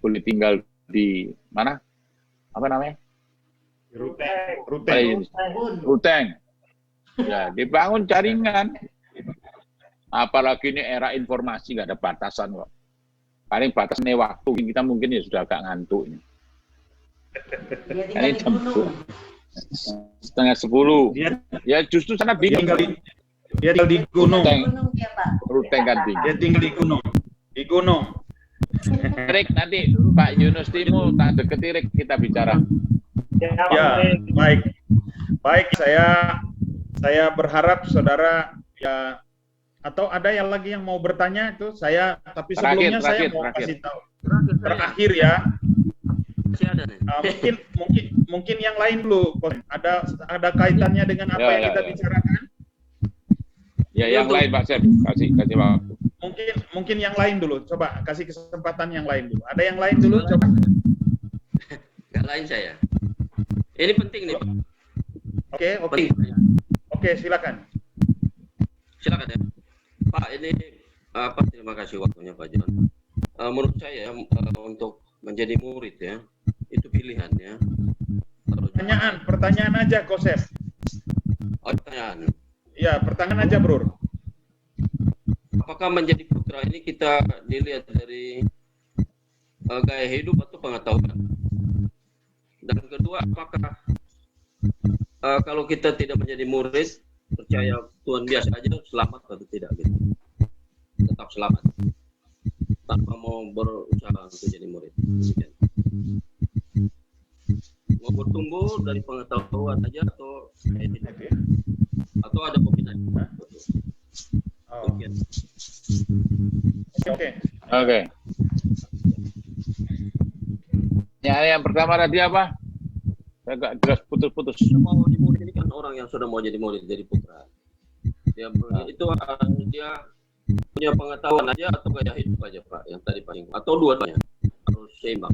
Boleh tinggal di mana? Apa namanya? Ruteng. Ya, dibangun jaringan. Apalagi ini era informasi nggak ada batasan kok. Paling batasnya waktu kita mungkin ya sudah agak ngantuk ini. Ini jam 9:30. Ya justru sana bingung. Dia tinggal di gunung. Ruteng kan tinggi. Dia tinggal di gunung. Di gunung. Rik, nanti Pak Yunus Timo tak deket Rik kita bicara. Ya, baik. Baik, saya berharap saudara ya, atau ada yang lagi yang mau bertanya itu tapi sebelumnya saya mau kasih tahu. Terakhir ya. Mungkin yang lain dulu. Ada kaitannya dengan apa yang kita bicarakan? Ya, yang lain Pak Sep, kasih waktu. Mungkin yang lain dulu. Coba kasih kesempatan yang lain dulu. Ada yang lain dulu, coba. Nggak lain saya. Ini penting nih, Pak. Oke, silakan. Silakan ya. Pak, ini terima kasih waktunya Pak John. Menurut saya untuk menjadi murid ya, itu pilihan ya. Pertanyaan aja, Kosep. Oh, pertanyaan. Ya, pertanyaan aja, Bro. Apakah menjadi putra ini kita dilihat dari gaya hidup atau pengetahuan? Dan kedua, apakah kalau kita tidak menjadi murid, percaya Tuhan biasa aja, selamat atau tidak gitu? Tetap selamat tanpa mau berusaha untuk jadi murid. Mau bertumbuh dari pengetahuan aja atau ada kombinasi? Oke. Ya, yang pertama tadi apa? Saya nggak jelas putus-putus. Mau jadi murid ini kan orang yang sudah mau jadi murid, jadi putra. Dia punya pengetahuan aja atau gaya hidup aja Pak, yang tadi Pak singgung, atau dua-duanya harus seimbang.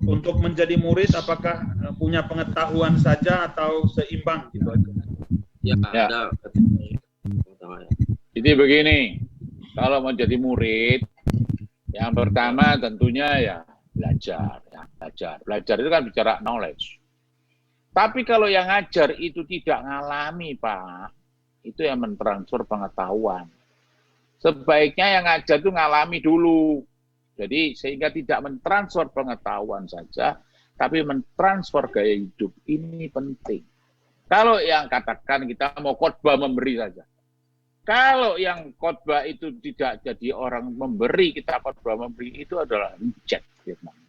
Untuk menjadi murid, apakah punya pengetahuan saja atau seimbang gitu aja? Ya. Ada. Jadi begini, kalau mau jadi murid, yang pertama tentunya ya belajar. Belajar itu kan bicara knowledge. Tapi kalau yang ngajar itu tidak ngalami, Pak, itu yang mentransfer pengetahuan. Sebaiknya yang ngajar itu ngalami dulu. Jadi sehingga tidak mentransfer pengetahuan saja, tapi mentransfer gaya hidup. Ini penting. Kalau yang katakan kita mau khotbah memberi saja. Kalau yang khotbah itu tidak jadi orang memberi, kita khotbah memberi, itu adalah reject firman.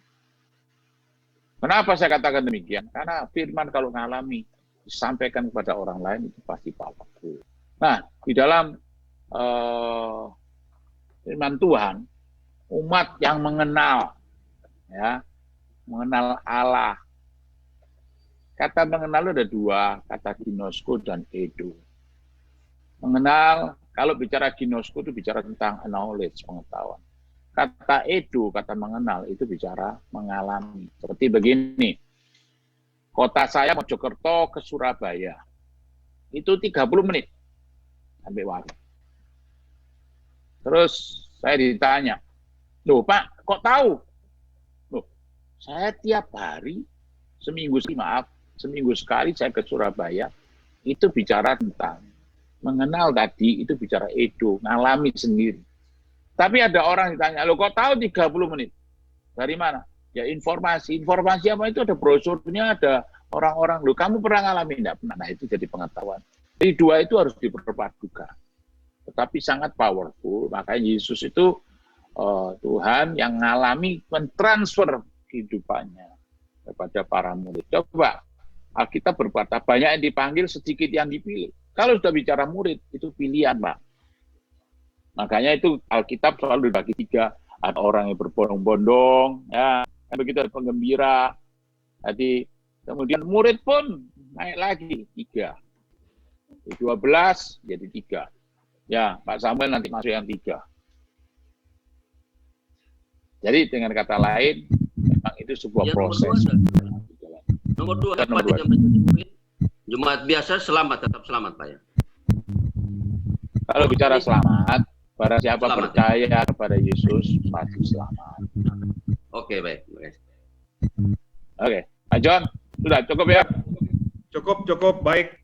Kenapa saya katakan demikian? Karena firman kalau ngalami, disampaikan kepada orang lain itu pasti powerful. Nah, di dalam firman Tuhan, umat yang mengenal Allah. Kata mengenal ada dua, kata ginosko dan edo. Mengenal, kalau bicara ginosko itu bicara tentang knowledge, pengetahuan. Kata edo, kata mengenal, itu bicara mengalami. Seperti begini, kota saya Mojokerto ke Surabaya, itu 30 menit sampai warung. Terus saya ditanya, loh Pak, kok tahu? Loh, saya tiap hari, seminggu sekali saya ke Surabaya, itu bicara tentang mengenal tadi, itu bicara edo, ngalami sendiri. Tapi ada orang ditanya, loh kok tahu 30 menit? Dari mana? Ya informasi. Informasi apa itu? Ada brosurnya, ada orang-orang. Loh kamu pernah ngalami? Enggak pernah. Nah itu jadi pengetahuan. Jadi dua itu harus diperpadukan. Tetapi sangat powerful. Makanya Yesus itu Tuhan yang ngalami mentransfer kehidupannya kepada para murid. Coba Alkitab berkata, banyak yang dipanggil, sedikit yang dipilih. Kalau sudah bicara murid, itu pilihan, Pak. Makanya itu Alkitab selalu dibagi 3. Ada orang yang berbondong-bondong, ya, begitu ada penggembira. Jadi kemudian murid pun naik lagi 3. 12 jadi 3. Ya, Pak Samuel nanti masuk yang 3. Jadi dengan kata lain, memang itu sebuah proses. Nomor 2, apa yang menjadi murid? Jemaat biasa selamat, tetap selamat, Pak ya. Kalau bicara selamat, para siapa Selamat, percaya kepada Yesus pasti selamat. Oke, baik. Oke, Pak John, sudah cukup ya? Cukup, baik.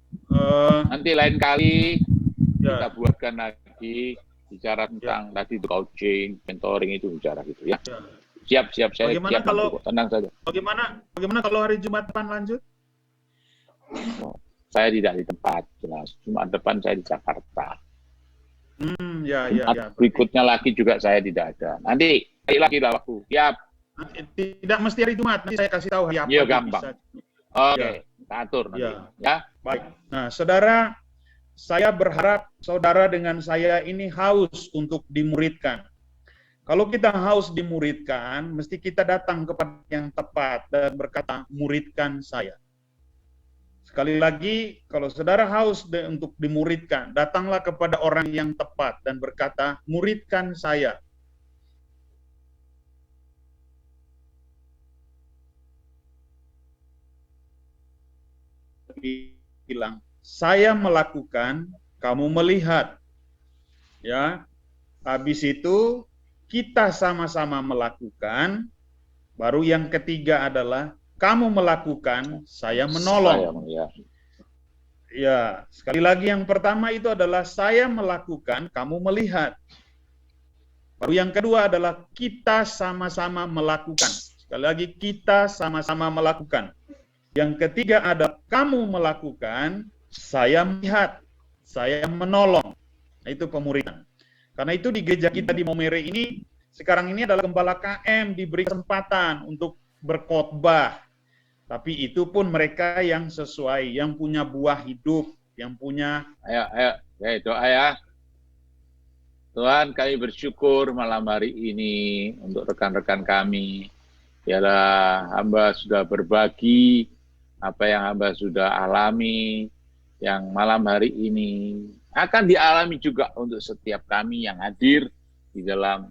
Nanti lain kali Ya. kita buatkan lagi bicara tentang tadi coaching, mentoring itu bicara gitu ya. Siap, saya Bagaimana siap kalau- untuk tenang saja. Bagaimana kalau hari Jumat depan lanjut? Saya tidak di tempat, jelas. Jumat depan saya di Jakarta. Ya. Jumat berikutnya lagi juga saya tidak ada. Nanti lagi lah waktu. Siap. Tidak mesti hari Jumat, nanti saya kasih tahu hari apa. Iya, aja gampang. bisa. Oke, kita atur nanti. Ya. Ya. Baik. Nah, saudara, saya berharap saudara dengan saya ini haus untuk dimuridkan. Kalau kita haus dimuridkan, mesti kita datang kepada yang tepat dan berkata, muridkan saya. Sekali lagi, kalau saudara haus untuk dimuridkan, datanglah kepada orang yang tepat dan berkata, muridkan saya. Bilang, saya melakukan, kamu melihat. Ya, habis itu kita sama-sama melakukan, baru yang ketiga adalah kamu melakukan, saya menolong. Ya, sekali lagi yang pertama itu adalah saya melakukan, kamu melihat. Baru yang kedua adalah kita sama-sama melakukan. Sekali lagi kita sama-sama melakukan. Yang ketiga ada kamu melakukan, saya melihat, saya menolong. Nah, itu pemuridan. Karena itu di gereja kita di Maumere ini, sekarang ini adalah gembala KM diberi kesempatan untuk berkhotbah. Tapi itu pun mereka yang sesuai, yang punya buah hidup, yang punya... Ayo, doa ya. Tuhan, kami bersyukur malam hari ini untuk rekan-rekan kami. Biarlah hamba sudah berbagi apa yang hamba sudah alami, yang malam hari ini akan dialami juga untuk setiap kami yang hadir di dalam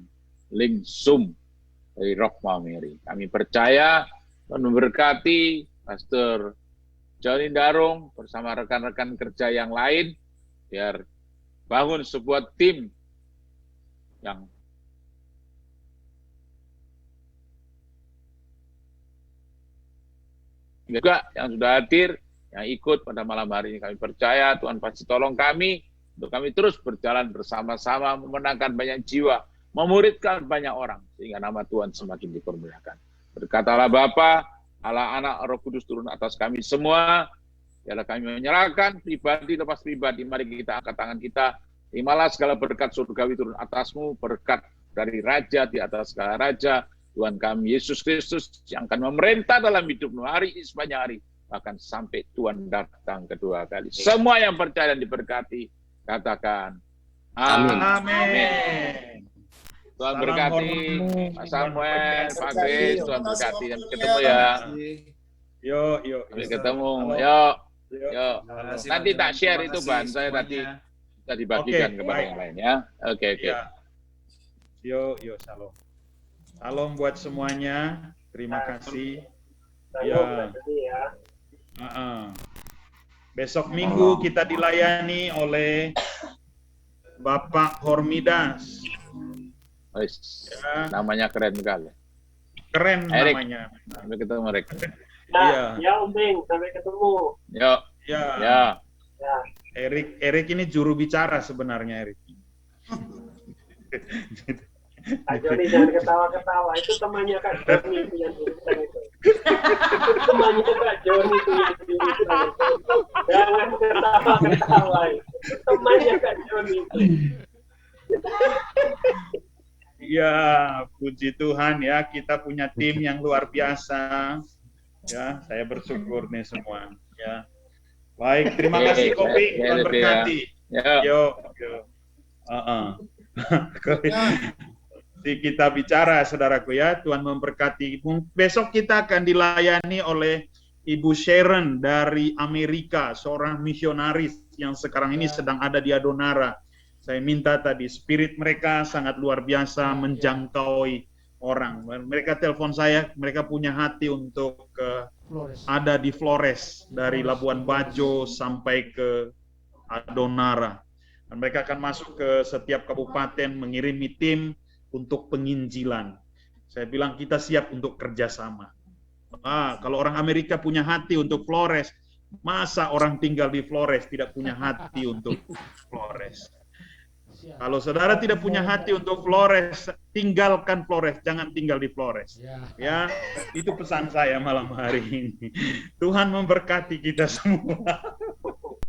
link Zoom dari Rock Maumere. Kami percaya Tuhan memberkati Pastor Johnny Darung bersama rekan-rekan kerja yang lain, biar bangun sebuah tim yang juga yang sudah hadir, yang ikut pada malam hari ini. Kami percaya Tuhan pasti tolong kami untuk kami terus berjalan bersama-sama memenangkan banyak jiwa, memuridkan banyak orang sehingga nama Tuhan semakin dipermuliakan. Berkatalah Bapa, Allah, Anak, Roh Kudus turun atas kami semua. Biarlah kami menyerahkan pribadi lepas pribadi. Mari kita angkat tangan kita. Terimalah segala berkat surgawi turun atasmu, berkat dari Raja di atas segala Raja, Tuhan kami Yesus Kristus yang akan memerintah dalam hidupmu hari ini sepanjang hari, bahkan sampai Tuhan datang kedua kali. Semua yang percaya dan diberkati, katakan amin. Amin. Tuhan berkati Pak Samuel, Pak Chris, Tuhan berkati. Sampai ketemu ya. Yuk. Sampai ketemu. Yuk. Nanti tak share itu bahan saya tadi. Kita dibagikan kepada yang lain ya. Oke. Ya. Yuk, salam. Salam buat semuanya. Terima kasih. Ya. Besok Minggu kita dilayani oleh Bapak Hormidas. Ya. Namanya keren sekali. Keren Erik. namanya. Sampai ketemu, Erik. Ya Om Bing, sampai ketemu. Yuk. Ya. Erik ini juru bicara sebenarnya, Erik. Kak Joni jangan ketawa-ketawa, itu temannya Kak Joni itu yang diurusan itu. Itu temannya Kak Joni itu yang diurusan itu. Jangan ketawa-ketawa, itu temannya Kak Joni itu. Ya, puji Tuhan ya, kita punya tim yang luar biasa. Ya, saya bersyukur nih semua. Ya. Baik, terima kasih Oke, Kopi, ya, Tuhan ya, berkati. Ya. Yo. Kita bicara, saudaraku ya, Tuhan memberkati. Besok kita akan dilayani oleh Ibu Sharon dari Amerika, seorang misionaris yang sekarang ini sedang ada di Adonara. Saya minta tadi, spirit mereka sangat luar biasa menjangkau orang. Mereka telepon saya, mereka punya hati untuk ada di Flores, dari Labuan Bajo sampai ke Adonara. Dan mereka akan masuk ke setiap kabupaten, mengirimi tim untuk penginjilan. Saya bilang kita siap untuk kerjasama. Kalau orang Amerika punya hati untuk Flores, masa orang tinggal di Flores tidak punya hati untuk Flores? Kalau saudara tidak punya hati untuk Flores, tinggalkan Flores, jangan tinggal di Flores. Ya, itu pesan saya malam hari ini. Tuhan memberkati kita semua.